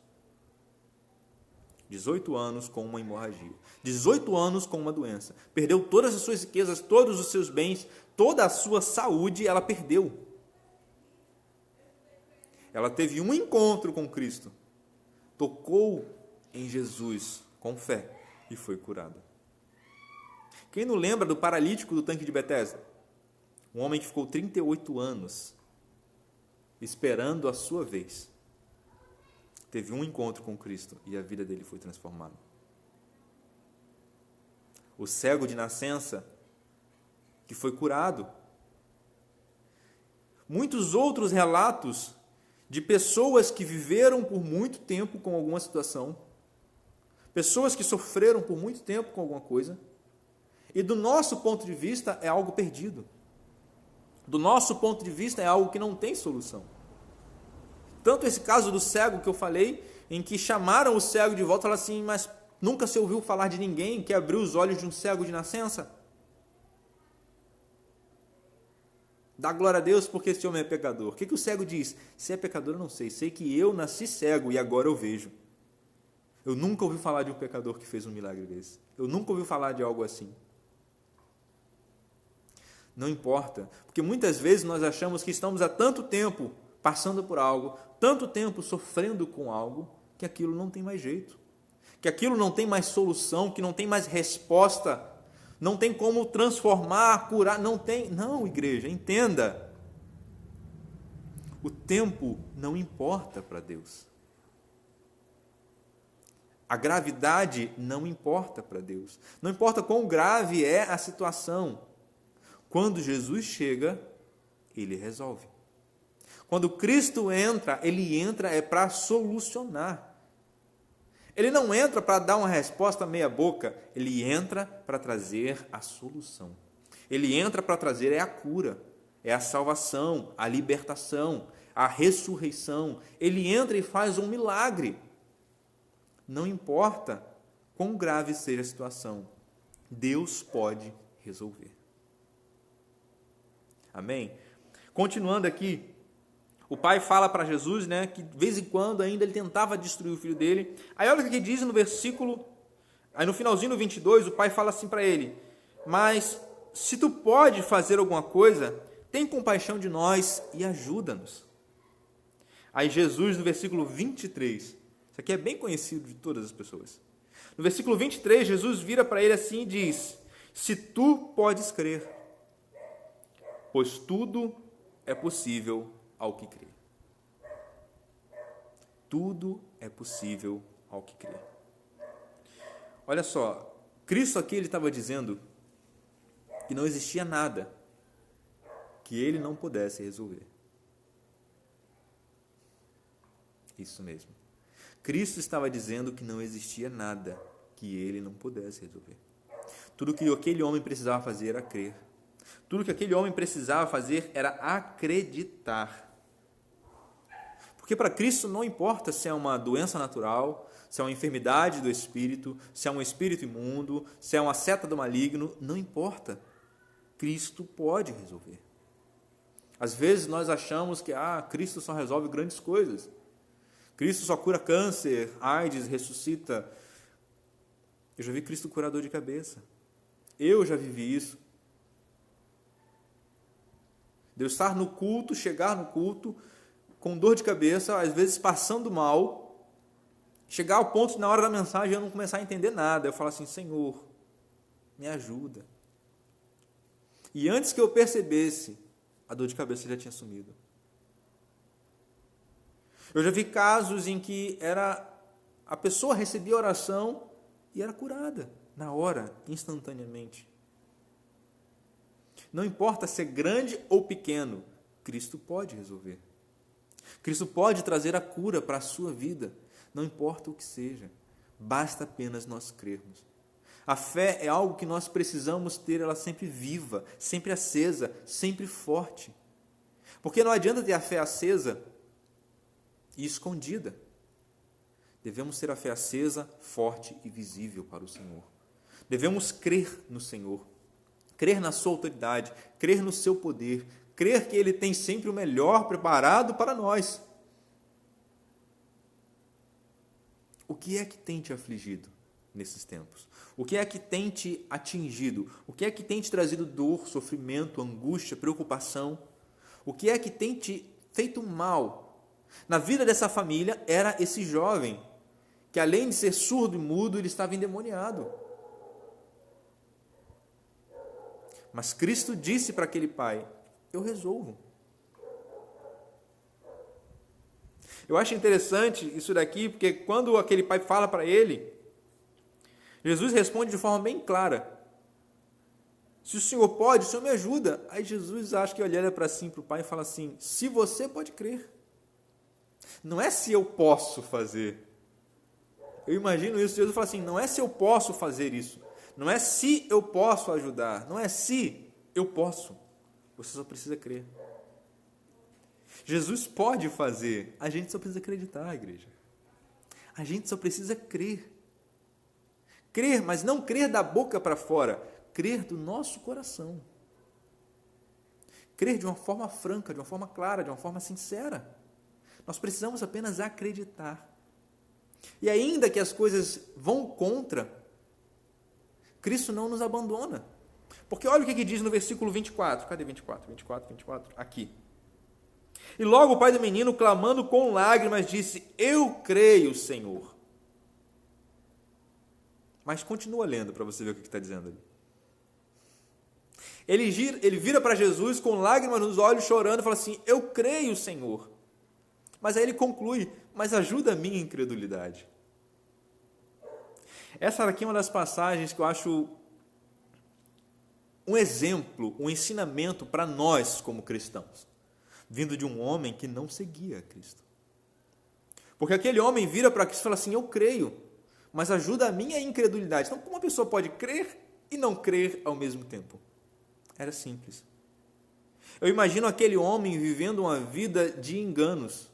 18 anos com uma hemorragia. 18 anos com uma doença. Perdeu todas as suas riquezas, todos os seus bens, toda a sua saúde, ela perdeu. Ela teve um encontro com Cristo. Tocou em Jesus com fé e foi curada. Quem não lembra do paralítico do tanque de Betesda? Um homem que ficou 38 anos esperando a sua vez. Teve um encontro com Cristo e a vida dele foi transformada. O cego de nascença que foi curado. Muitos outros relatos de pessoas que viveram por muito tempo com alguma situação, pessoas que sofreram por muito tempo com alguma coisa, e do nosso ponto de vista é algo perdido. Do nosso ponto de vista é algo que não tem solução. Tanto esse caso do cego que eu falei, em que chamaram o cego de volta e falaram assim, mas nunca se ouviu falar de ninguém que abriu os olhos de um cego de nascença? Dá glória a Deus porque esse homem é pecador. O que o cego diz? Se é pecador eu não sei, sei que eu nasci cego e agora eu vejo. Eu nunca ouvi falar de um pecador que fez um milagre desse. Eu nunca ouvi falar de algo assim. Não importa, porque muitas vezes nós achamos que estamos há tanto tempo passando por algo, tanto tempo sofrendo com algo, que aquilo não tem mais jeito, que aquilo não tem mais solução, que não tem mais resposta, não tem como transformar, curar, não tem. Não, igreja, entenda. O tempo não importa para Deus. A gravidade não importa para Deus. Não importa quão grave é a situação. Quando Jesus chega, ele resolve. Quando Cristo entra, ele entra para solucionar. Ele não entra para dar uma resposta meia boca, ele entra para trazer a solução. Ele entra para trazer a cura, é a salvação, a libertação, a ressurreição. Ele entra e faz um milagre. Não importa quão grave seja a situação, Deus pode resolver. Amém? Continuando aqui, o pai fala para Jesus, né, que de vez em quando ainda ele tentava destruir o filho dele. Aí olha o que diz no versículo, aí no finalzinho do 22, o pai fala assim para ele, mas se tu pode fazer alguma coisa, tem compaixão de nós e ajuda-nos. Aí Jesus, no versículo 23, isso aqui é bem conhecido de todas as pessoas. No versículo 23, Jesus vira para ele assim e diz, se tu podes crer, pois tudo é possível ao que crê. Tudo é possível ao que crê. Olha só, Cristo aqui ele estava dizendo que não existia nada que ele não pudesse resolver. Isso mesmo. Cristo estava dizendo que não existia nada que ele não pudesse resolver. Tudo que aquele homem precisava fazer era crer. Tudo que aquele homem precisava fazer era acreditar. Porque para Cristo não importa se é uma doença natural, se é uma enfermidade do espírito, se é um espírito imundo, se é uma seta do maligno, não importa. Cristo pode resolver. Às vezes nós achamos que Cristo só resolve grandes coisas. Cristo só cura câncer, AIDS, ressuscita. Eu já vi Cristo curar dor de cabeça. Eu já vivi isso. De eu estar no culto, chegar no culto, com dor de cabeça, às vezes passando mal, chegar ao ponto de, na hora da mensagem, eu não começar a entender nada. Eu falo assim, Senhor, me ajuda. E antes que eu percebesse, a dor de cabeça já tinha sumido. Eu já vi casos em que a pessoa recebia oração e era curada, na hora, instantaneamente. Não importa ser grande ou pequeno, Cristo pode resolver. Cristo pode trazer a cura para a sua vida, não importa o que seja, basta apenas nós crermos. A fé é algo que nós precisamos ter ela sempre viva, sempre acesa, sempre forte. Porque não adianta ter a fé acesa e escondida. Devemos ter a fé acesa, forte e visível para o Senhor. Devemos crer no Senhor, crer na sua autoridade, crer no seu poder, crer que Ele tem sempre o melhor preparado para nós. O que é que tem te afligido nesses tempos? O que é que tem te atingido? O que é que tem te trazido dor, sofrimento, angústia, preocupação? O que é que tem te feito mal? Na vida dessa família era esse jovem, que além de ser surdo e mudo, ele estava endemoniado. Mas Cristo disse para aquele pai, eu resolvo. Eu acho interessante isso daqui, porque quando aquele pai fala para ele, Jesus responde de forma bem clara. Se o Senhor pode, o Senhor me ajuda. Aí Jesus acha que olha para si, para o pai e fala assim, se você pode crer. Não é se eu posso fazer. Eu imagino isso, Jesus fala assim, não é se eu posso fazer isso. Não é se eu posso ajudar. Não é se eu posso. Você só precisa crer. Jesus pode fazer. A gente só precisa acreditar, igreja. A gente só precisa crer. Crer, mas não crer da boca para fora. Crer do nosso coração. Crer de uma forma franca, de uma forma clara, de uma forma sincera. Nós precisamos apenas acreditar. E ainda que as coisas vão contra, Cristo não nos abandona. Porque olha o que diz no versículo 24. Cadê 24? 24. Aqui. E logo o pai do menino, clamando com lágrimas, disse, eu creio, Senhor. Mas continua lendo para você ver o que está dizendo ali. Ele vira para Jesus com lágrimas nos olhos, chorando, e fala assim, eu creio, Senhor. Mas aí ele conclui, mas ajuda a minha incredulidade. Essa aqui é uma das passagens que eu acho um exemplo, um ensinamento para nós como cristãos, vindo de um homem que não seguia a Cristo. Porque aquele homem vira para Cristo e fala assim, eu creio, mas ajuda a minha incredulidade. Então, como uma pessoa pode crer e não crer ao mesmo tempo? Era simples. Eu imagino aquele homem vivendo uma vida de enganos,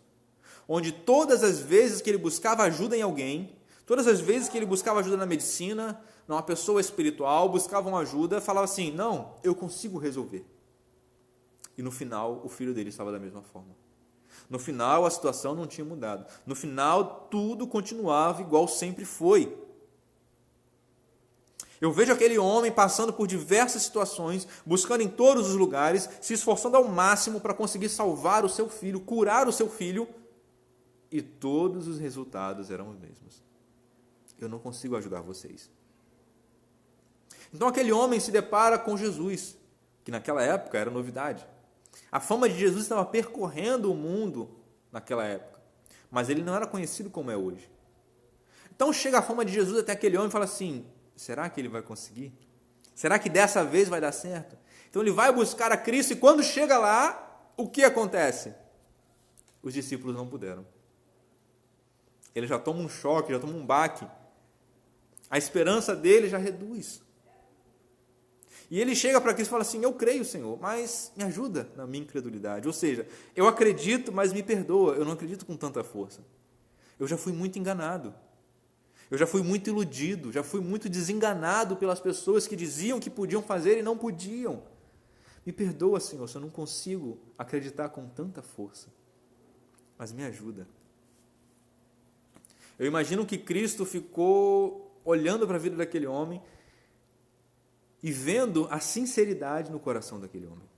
onde todas as vezes que ele buscava ajuda em alguém, todas as vezes que ele buscava ajuda na medicina, numa pessoa espiritual, buscava uma ajuda, falava assim, não, eu consigo resolver. E no final, o filho dele estava da mesma forma. No final, a situação não tinha mudado. No final, tudo continuava igual sempre foi. Eu vejo aquele homem passando por diversas situações, buscando em todos os lugares, se esforçando ao máximo para conseguir salvar o seu filho, curar o seu filho, e todos os resultados eram os mesmos. Eu não consigo ajudar vocês. Então aquele homem se depara com Jesus, que naquela época era novidade. A fama de Jesus estava percorrendo o mundo naquela época, mas ele não era conhecido como é hoje. Então chega a fama de Jesus até aquele homem e fala assim, será que ele vai conseguir? Será que dessa vez vai dar certo? Então ele vai buscar a Cristo e quando chega lá, o que acontece? Os discípulos não puderam. Ele já toma um choque, já toma um baque. A esperança dele já reduz. E ele chega para Cristo e fala assim, eu creio, Senhor, mas me ajuda na minha incredulidade. Ou seja, eu acredito, mas me perdoa. Eu não acredito com tanta força. Eu já fui muito enganado. Eu já fui muito iludido, já fui muito desenganado pelas pessoas que diziam que podiam fazer e não podiam. Me perdoa, Senhor, se eu não consigo acreditar com tanta força. Mas me ajuda. Eu imagino que Cristo ficou olhando para a vida daquele homem e vendo a sinceridade no coração daquele homem.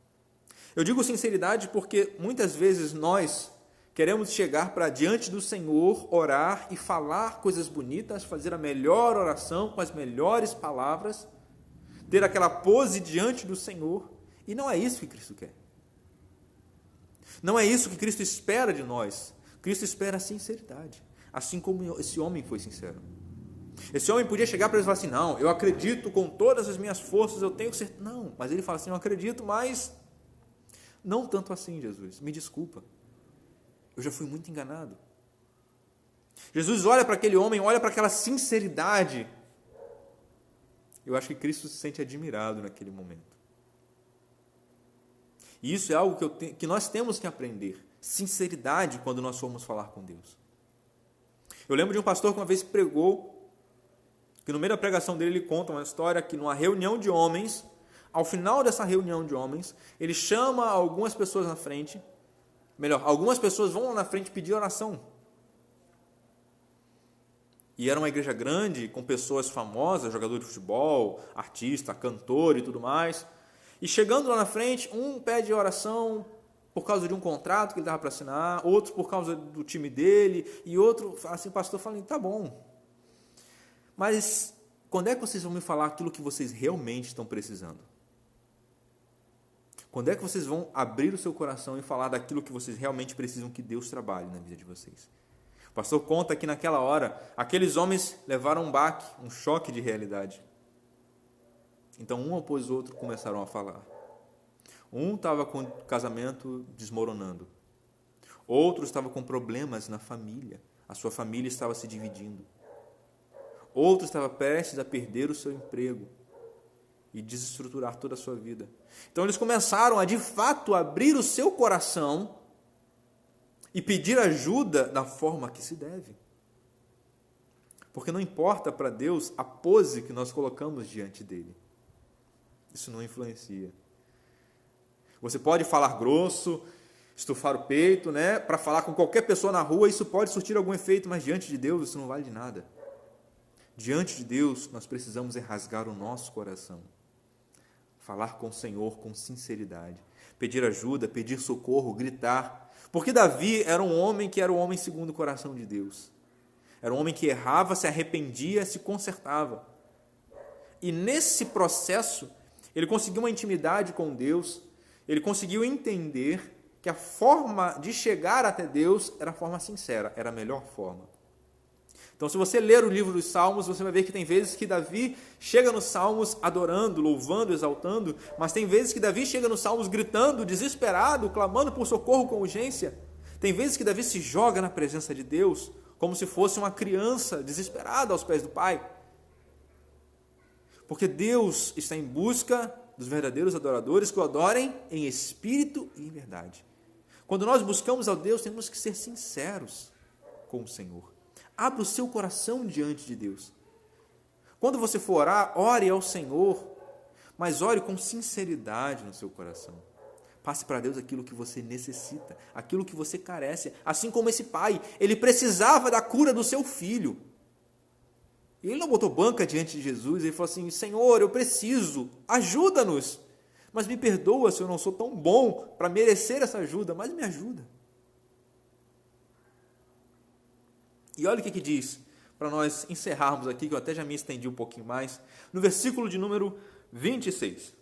Eu digo sinceridade porque muitas vezes nós queremos chegar para diante do Senhor, orar e falar coisas bonitas, fazer a melhor oração com as melhores palavras, ter aquela pose diante do Senhor, e não é isso que Cristo quer. Não é isso que Cristo espera de nós. Cristo espera a sinceridade, assim como esse homem foi sincero. Esse homem podia chegar para ele e falar assim, não, eu acredito com todas as minhas forças, eu tenho certeza. Não, mas ele fala assim, eu acredito, mas não tanto assim, Jesus, me desculpa. Eu já fui muito enganado. Jesus olha para aquele homem, olha para aquela sinceridade. Eu acho que Cristo se sente admirado naquele momento. E isso é algo que nós temos que aprender. Sinceridade quando nós formos falar com Deus. Eu lembro de um pastor que uma vez pregou, que no meio da pregação dele ele conta uma história que numa reunião de homens, ao final dessa reunião de homens, ele chama algumas pessoas na frente, algumas pessoas vão lá na frente pedir oração. E era uma igreja grande, com pessoas famosas, jogador de futebol, artista, cantor e tudo mais. E chegando lá na frente, um pede oração por causa de um contrato que ele estava para assinar, outro por causa do time dele, e outro, assim, pastor, falando, tá bom. Mas quando é que vocês vão me falar aquilo que vocês realmente estão precisando? Quando é que vocês vão abrir o seu coração e falar daquilo que vocês realmente precisam que Deus trabalhe na vida de vocês? O pastor conta que naquela hora, aqueles homens levaram um baque, um choque de realidade. Então, um após o outro começaram a falar. Um estava com o casamento desmoronando. Outro estava com problemas na família. A sua família estava se dividindo. Outro estava prestes a perder o seu emprego e desestruturar toda a sua vida. Então, eles começaram a, de fato, abrir o seu coração e pedir ajuda da forma que se deve. Porque não importa para Deus a pose que nós colocamos diante dele. Isso não influencia. Você pode falar grosso, estufar o peito, né, para falar com qualquer pessoa na rua, isso pode surtir algum efeito, mas diante de Deus isso não vale de nada. Diante de Deus nós precisamos rasgar o nosso coração. Falar com o Senhor com sinceridade. Pedir ajuda, pedir socorro, gritar. Porque Davi era um homem que era um homem segundo o coração de Deus. Era um homem que errava, se arrependia, se consertava. E nesse processo, ele conseguiu uma intimidade com Deus, ele conseguiu entender que a forma de chegar até Deus era a forma sincera, era a melhor forma. Então, se você ler o livro dos Salmos, você vai ver que tem vezes que Davi chega nos Salmos adorando, louvando, exaltando, mas tem vezes que Davi chega nos Salmos gritando, desesperado, clamando por socorro com urgência. Tem vezes que Davi se joga na presença de Deus, como se fosse uma criança desesperada aos pés do Pai. Porque Deus está em busca dos verdadeiros adoradores que o adorem em espírito e em verdade. Quando nós buscamos a Deus, temos que ser sinceros com o Senhor. Abra o seu coração diante de Deus. Quando você for orar, ore ao Senhor, mas ore com sinceridade no seu coração. Passe para Deus aquilo que você necessita, aquilo que você carece. Assim como esse pai, ele precisava da cura do seu filho. E ele não botou banca diante de Jesus, ele falou assim, Senhor, eu preciso, ajuda-nos. Mas me perdoa se eu não sou tão bom para merecer essa ajuda, mas me ajuda. E olha o que diz, para nós encerrarmos aqui, que eu até já me estendi um pouquinho mais, no versículo de número 26.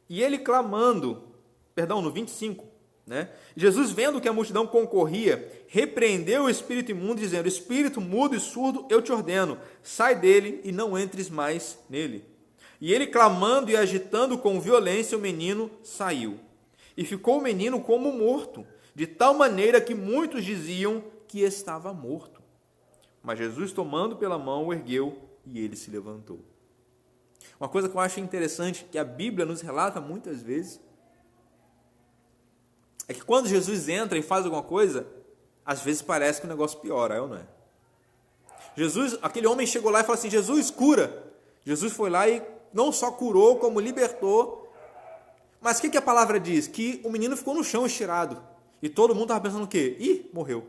E ele clamando, no 25, né? Jesus, vendo que a multidão concorria, repreendeu o espírito imundo, dizendo, espírito mudo e surdo, eu te ordeno, sai dele e não entres mais nele. E ele, clamando e agitando com violência, o menino saiu. E ficou o menino como morto, de tal maneira que muitos diziam que estava morto. Mas Jesus, tomando pela mão, o ergueu e ele se levantou. Uma coisa que eu acho interessante, que a Bíblia nos relata muitas vezes, é que quando Jesus entra e faz alguma coisa, às vezes parece que o negócio piora, é ou não é? Jesus, aquele homem chegou lá e falou assim, Jesus, cura. Jesus foi lá e não só curou, como libertou. Mas o que a palavra diz? Que o menino ficou no chão estirado. E todo mundo estava pensando o quê? Ih, morreu.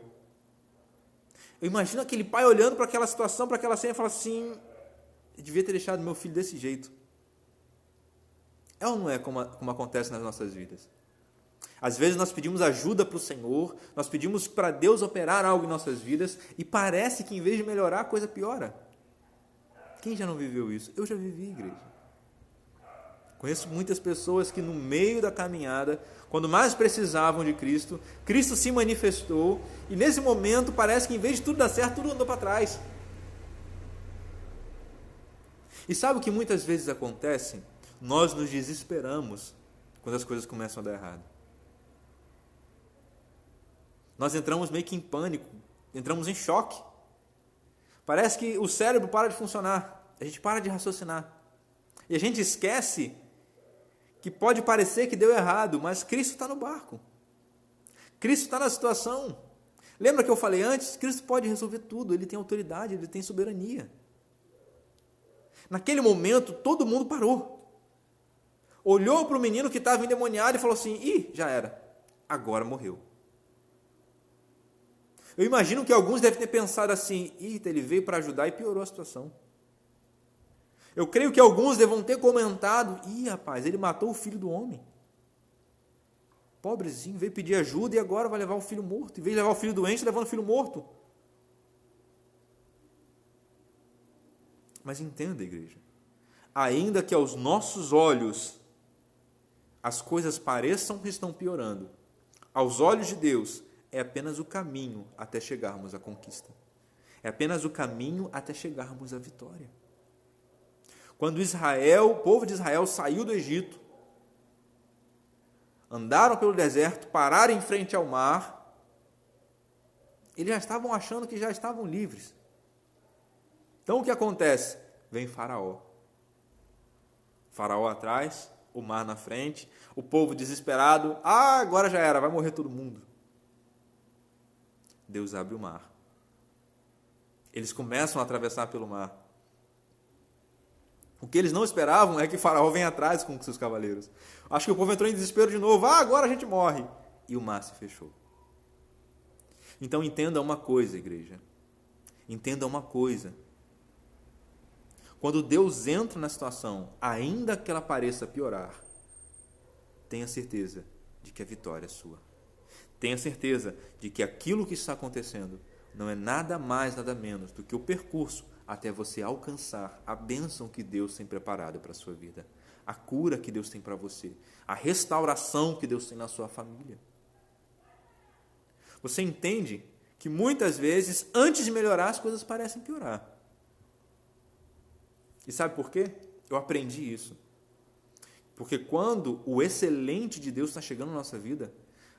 Eu imagino aquele pai olhando para aquela situação, para aquela cena e falando assim, eu devia ter deixado meu filho desse jeito. É ou não é como acontece nas nossas vidas? Às vezes nós pedimos ajuda para o Senhor, nós pedimos para Deus operar algo em nossas vidas e parece que em vez de melhorar, a coisa piora. Quem já não viveu isso? Eu já vivi, igreja. Conheço muitas pessoas que no meio da caminhada, quando mais precisavam de Cristo, Cristo se manifestou e nesse momento parece que em vez de tudo dar certo, tudo andou para trás. E sabe o que muitas vezes acontece? Nós nos desesperamos quando as coisas começam a dar errado. Nós entramos meio que em pânico, entramos em choque. Parece que o cérebro para de funcionar, a gente para de raciocinar. E a gente esquece que pode parecer que deu errado, mas Cristo está no barco. Cristo está na situação. Lembra que eu falei antes? Cristo pode resolver tudo, Ele tem autoridade, Ele tem soberania. Naquele momento, todo mundo parou. Olhou para o menino que estava endemoniado e falou assim, já era, agora morreu. Eu imagino que alguns devem ter pensado assim, ele veio para ajudar e piorou a situação. Eu creio que alguns devam ter comentado, rapaz, ele matou o filho do homem. Pobrezinho, veio pedir ajuda e agora vai levar o filho morto. Em vez de levar o filho doente, levando o filho morto. Mas entenda, igreja, ainda que aos nossos olhos as coisas pareçam que estão piorando, aos olhos de Deus, é apenas o caminho até chegarmos à conquista. É apenas o caminho até chegarmos à vitória. Quando o povo de Israel saiu do Egito, andaram pelo deserto, pararam em frente ao mar, eles já estavam achando que já estavam livres. Então o que acontece? Vem Faraó. Faraó atrás, o mar na frente, o povo desesperado, agora já era, vai morrer todo mundo. Deus abre o mar. Eles começam a atravessar pelo mar. O que eles não esperavam é que Faraó venha atrás com seus cavaleiros. Acho que o povo entrou em desespero de novo. Agora a gente morre. E o mar se fechou. Então entenda uma coisa, igreja. Entenda uma coisa. Quando Deus entra na situação, ainda que ela pareça piorar, tenha certeza de que a vitória é sua. Tenha certeza de que aquilo que está acontecendo não é nada mais, nada menos do que o percurso até você alcançar a bênção que Deus tem preparado para a sua vida, a cura que Deus tem para você, a restauração que Deus tem na sua família. Você entende que muitas vezes, antes de melhorar, as coisas parecem piorar. E sabe por quê? Eu aprendi isso. Porque quando o excelente de Deus está chegando na nossa vida,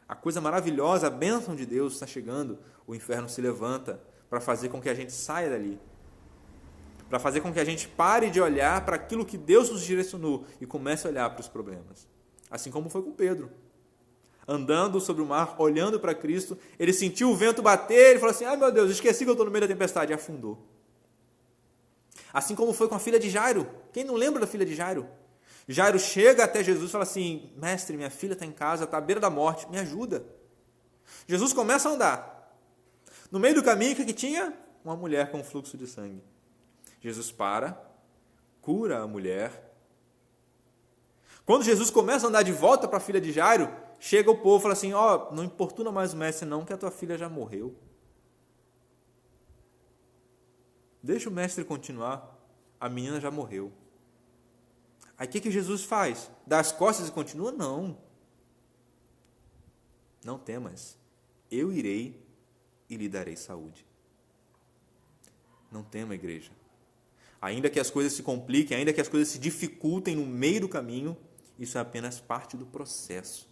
a coisa maravilhosa, a bênção de Deus está chegando, o inferno se levanta para fazer com que a gente saia dali. Para fazer com que a gente pare de olhar para aquilo que Deus nos direcionou e comece a olhar para os problemas. Assim como foi com Pedro. Andando sobre o mar, olhando para Cristo, ele sentiu o vento bater, ele falou assim, meu Deus, esqueci que eu estou no meio da tempestade, e afundou. Assim como foi com a filha de Jairo. Quem não lembra da filha de Jairo? Jairo chega até Jesus e fala assim, mestre, minha filha está em casa, está à beira da morte, me ajuda. Jesus começa a andar. No meio do caminho, o que tinha? Uma mulher com fluxo de sangue. Jesus para, cura a mulher. Quando Jesus começa a andar de volta para a filha de Jairo, chega o povo e fala assim, não importuna mais o mestre não, que a tua filha já morreu. Deixa o mestre continuar, a menina já morreu. Aí o que Jesus faz? Dá as costas e continua? Não. Não temas, eu irei e lhe darei saúde. Não tema, igreja. Ainda que as coisas se compliquem, ainda que as coisas se dificultem no meio do caminho, isso é apenas parte do processo.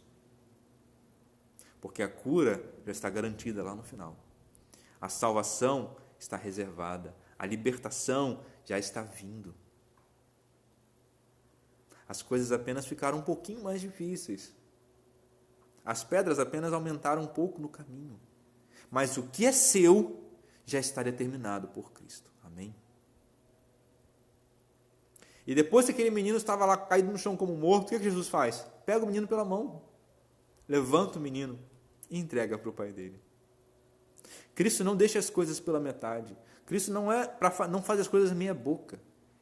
Porque a cura já está garantida lá no final. A salvação está reservada. A libertação já está vindo. As coisas apenas ficaram um pouquinho mais difíceis. As pedras apenas aumentaram um pouco no caminho. Mas o que é seu já está determinado por Cristo. Amém? E depois que aquele menino estava lá caído no chão como morto, o que Jesus faz? Pega o menino pela mão, levanta o menino e entrega para o pai dele. Cristo não deixa as coisas pela metade. Cristo não faz as coisas meia boca.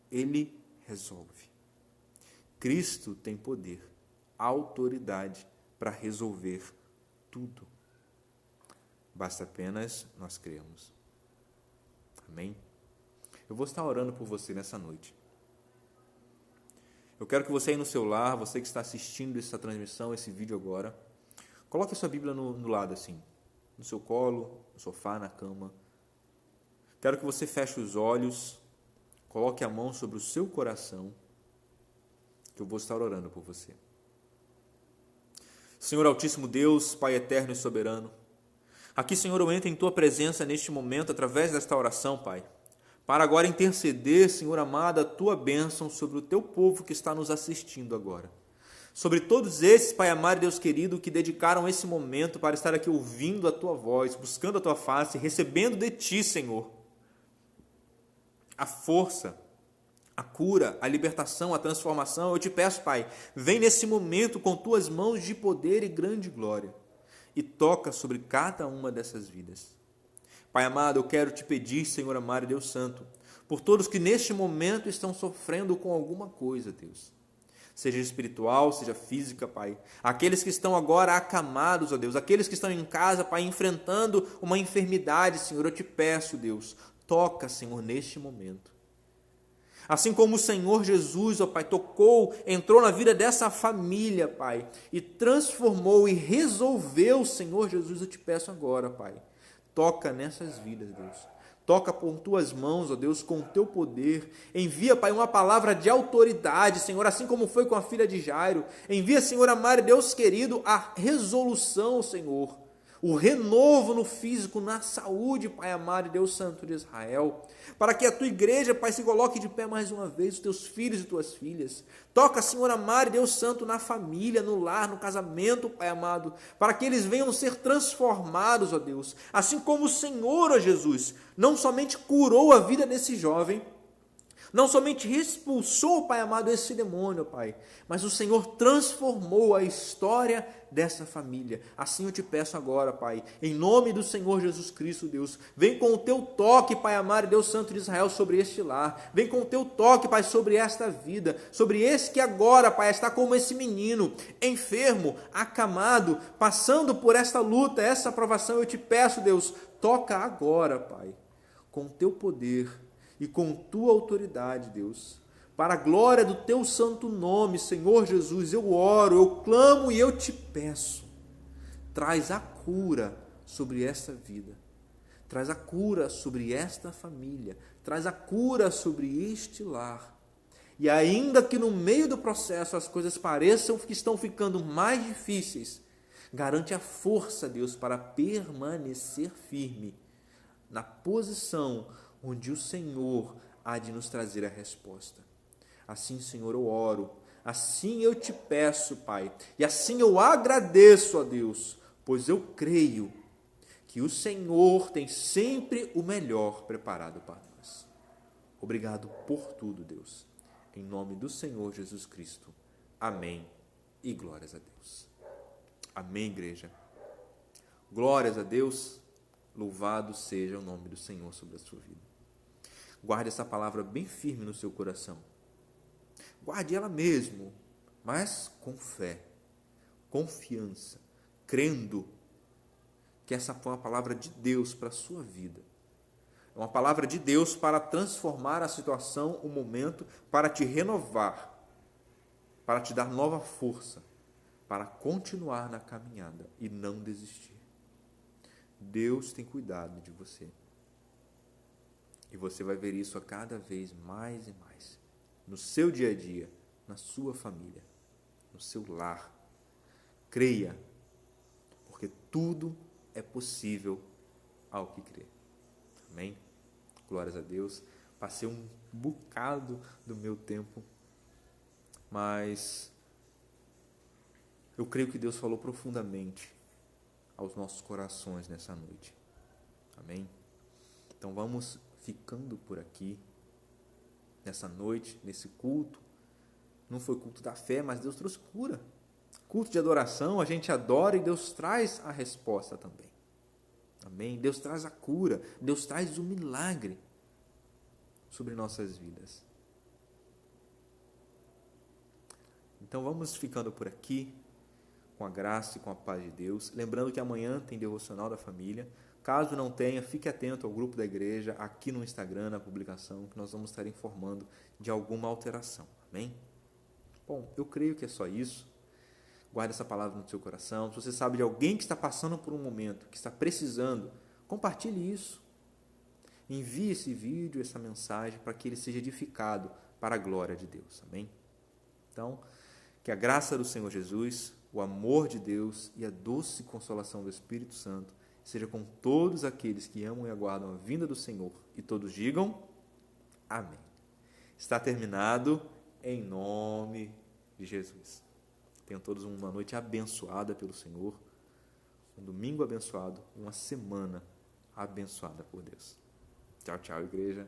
Ele resolve. Cristo tem poder, autoridade para resolver tudo. Basta apenas nós crermos. Amém? Eu vou estar orando por você nessa noite. Eu quero que você aí no seu lar, você que está assistindo essa transmissão, esse vídeo agora, coloque a sua Bíblia no lado assim, no seu colo, no sofá, na cama. Quero que você feche os olhos, coloque a mão sobre o seu coração, que eu vou estar orando por você. Senhor Altíssimo Deus, Pai eterno e soberano, aqui, Senhor, eu entro em Tua presença neste momento, através desta oração, Pai, para agora interceder, Senhor amado, a Tua bênção sobre o Teu povo que está nos assistindo agora. Sobre todos esses, Pai amado e Deus querido, que dedicaram esse momento para estar aqui ouvindo a Tua voz, buscando a Tua face, recebendo de Ti, Senhor, a força, a cura, a libertação, a transformação. Eu te peço, Pai, vem nesse momento com Tuas mãos de poder e grande glória e toca sobre cada uma dessas vidas. Pai amado, eu quero te pedir, Senhor amado e Deus santo, por todos que neste momento estão sofrendo com alguma coisa, Deus. Seja espiritual, seja física, Pai. Aqueles que estão agora acamados, ó Deus. Aqueles que estão em casa, Pai, enfrentando uma enfermidade, Senhor. Eu te peço, Deus, toca, Senhor, neste momento. Assim como o Senhor Jesus, ó Pai, tocou, entrou na vida dessa família, Pai, e transformou e resolveu, Senhor Jesus, eu te peço agora, Pai. Toca nessas vidas, Deus. Toca por Tuas mãos, ó Deus, com o Teu poder. Envia, Pai, uma palavra de autoridade, Senhor, assim como foi com a filha de Jairo. Envia, Senhor amado, Deus querido, a resolução, Senhor. O renovo no físico, na saúde, Pai amado e Deus santo de Israel. Para que a Tua igreja, Pai, se coloque de pé mais uma vez, os Teus filhos e Tuas filhas. Toca, Senhor amado e Deus santo, na família, no lar, no casamento, Pai amado. Para que eles venham ser transformados, ó Deus. Assim como o Senhor, ó Jesus, não somente curou a vida desse jovem, não somente expulsou, Pai amado, esse demônio, Pai, mas o Senhor transformou a história dessa família. Assim eu te peço agora, Pai, em nome do Senhor Jesus Cristo, Deus, vem com o Teu toque, Pai amado, Deus Santo de Israel, sobre este lar. Vem com o Teu toque, Pai, sobre esta vida, sobre esse que agora, Pai, está como esse menino, enfermo, acamado, passando por esta luta, essa provação. Eu te peço, Deus, toca agora, Pai, com o Teu poder e com Tua autoridade, Deus, para a glória do Teu santo nome, Senhor Jesus, eu oro, eu clamo e eu te peço, traz a cura sobre esta vida, traz a cura sobre esta família, traz a cura sobre este lar, e ainda que no meio do processo as coisas pareçam que estão ficando mais difíceis, garante a força, Deus, para permanecer firme na posição onde o Senhor há de nos trazer a resposta. Assim, Senhor, eu oro, assim eu te peço, Pai, e assim eu agradeço a Deus, pois eu creio que o Senhor tem sempre o melhor preparado para nós. Obrigado por tudo, Deus. Em nome do Senhor Jesus Cristo. Amém e glórias a Deus. Amém, igreja. Glórias a Deus. Louvado seja o nome do Senhor sobre a sua vida. Guarde essa palavra bem firme no seu coração. Guarde ela mesmo, mas com fé, confiança, crendo que essa foi uma palavra de Deus para a sua vida. É uma palavra de Deus para transformar a situação, o momento, para te renovar, para te dar nova força, para continuar na caminhada e não desistir. Deus tem cuidado de você. E você vai ver isso a cada vez mais e mais. No seu dia a dia, na sua família, no seu lar. Creia, porque tudo é possível ao que crê. Amém? Glórias a Deus. Passei um bocado do meu tempo, mas eu creio que Deus falou profundamente aos nossos corações nessa noite. Amém? Então vamos ficando por aqui, nessa noite, nesse culto. Não foi culto da fé, mas Deus trouxe cura. Culto de adoração, a gente adora e Deus traz a resposta também. Amém? Deus traz a cura, Deus traz o milagre sobre nossas vidas. Então vamos ficando por aqui, com a graça e com a paz de Deus. Lembrando que amanhã tem Devocional da Família. Caso não tenha, fique atento ao grupo da igreja, aqui no Instagram, na publicação, que nós vamos estar informando de alguma alteração. Amém? Bom, eu creio que é só isso. Guarde essa palavra no seu coração. Se você sabe de alguém que está passando por um momento, que está precisando, compartilhe isso. Envie esse vídeo, essa mensagem, para que ele seja edificado para a glória de Deus. Amém? Então, que a graça do Senhor Jesus, o amor de Deus e a doce consolação do Espírito Santo seja com todos aqueles que amam e aguardam a vinda do Senhor. E todos digam amém. Está terminado em nome de Jesus. Tenham todos uma noite abençoada pelo Senhor, um domingo abençoado, uma semana abençoada por Deus. Tchau, tchau, igreja.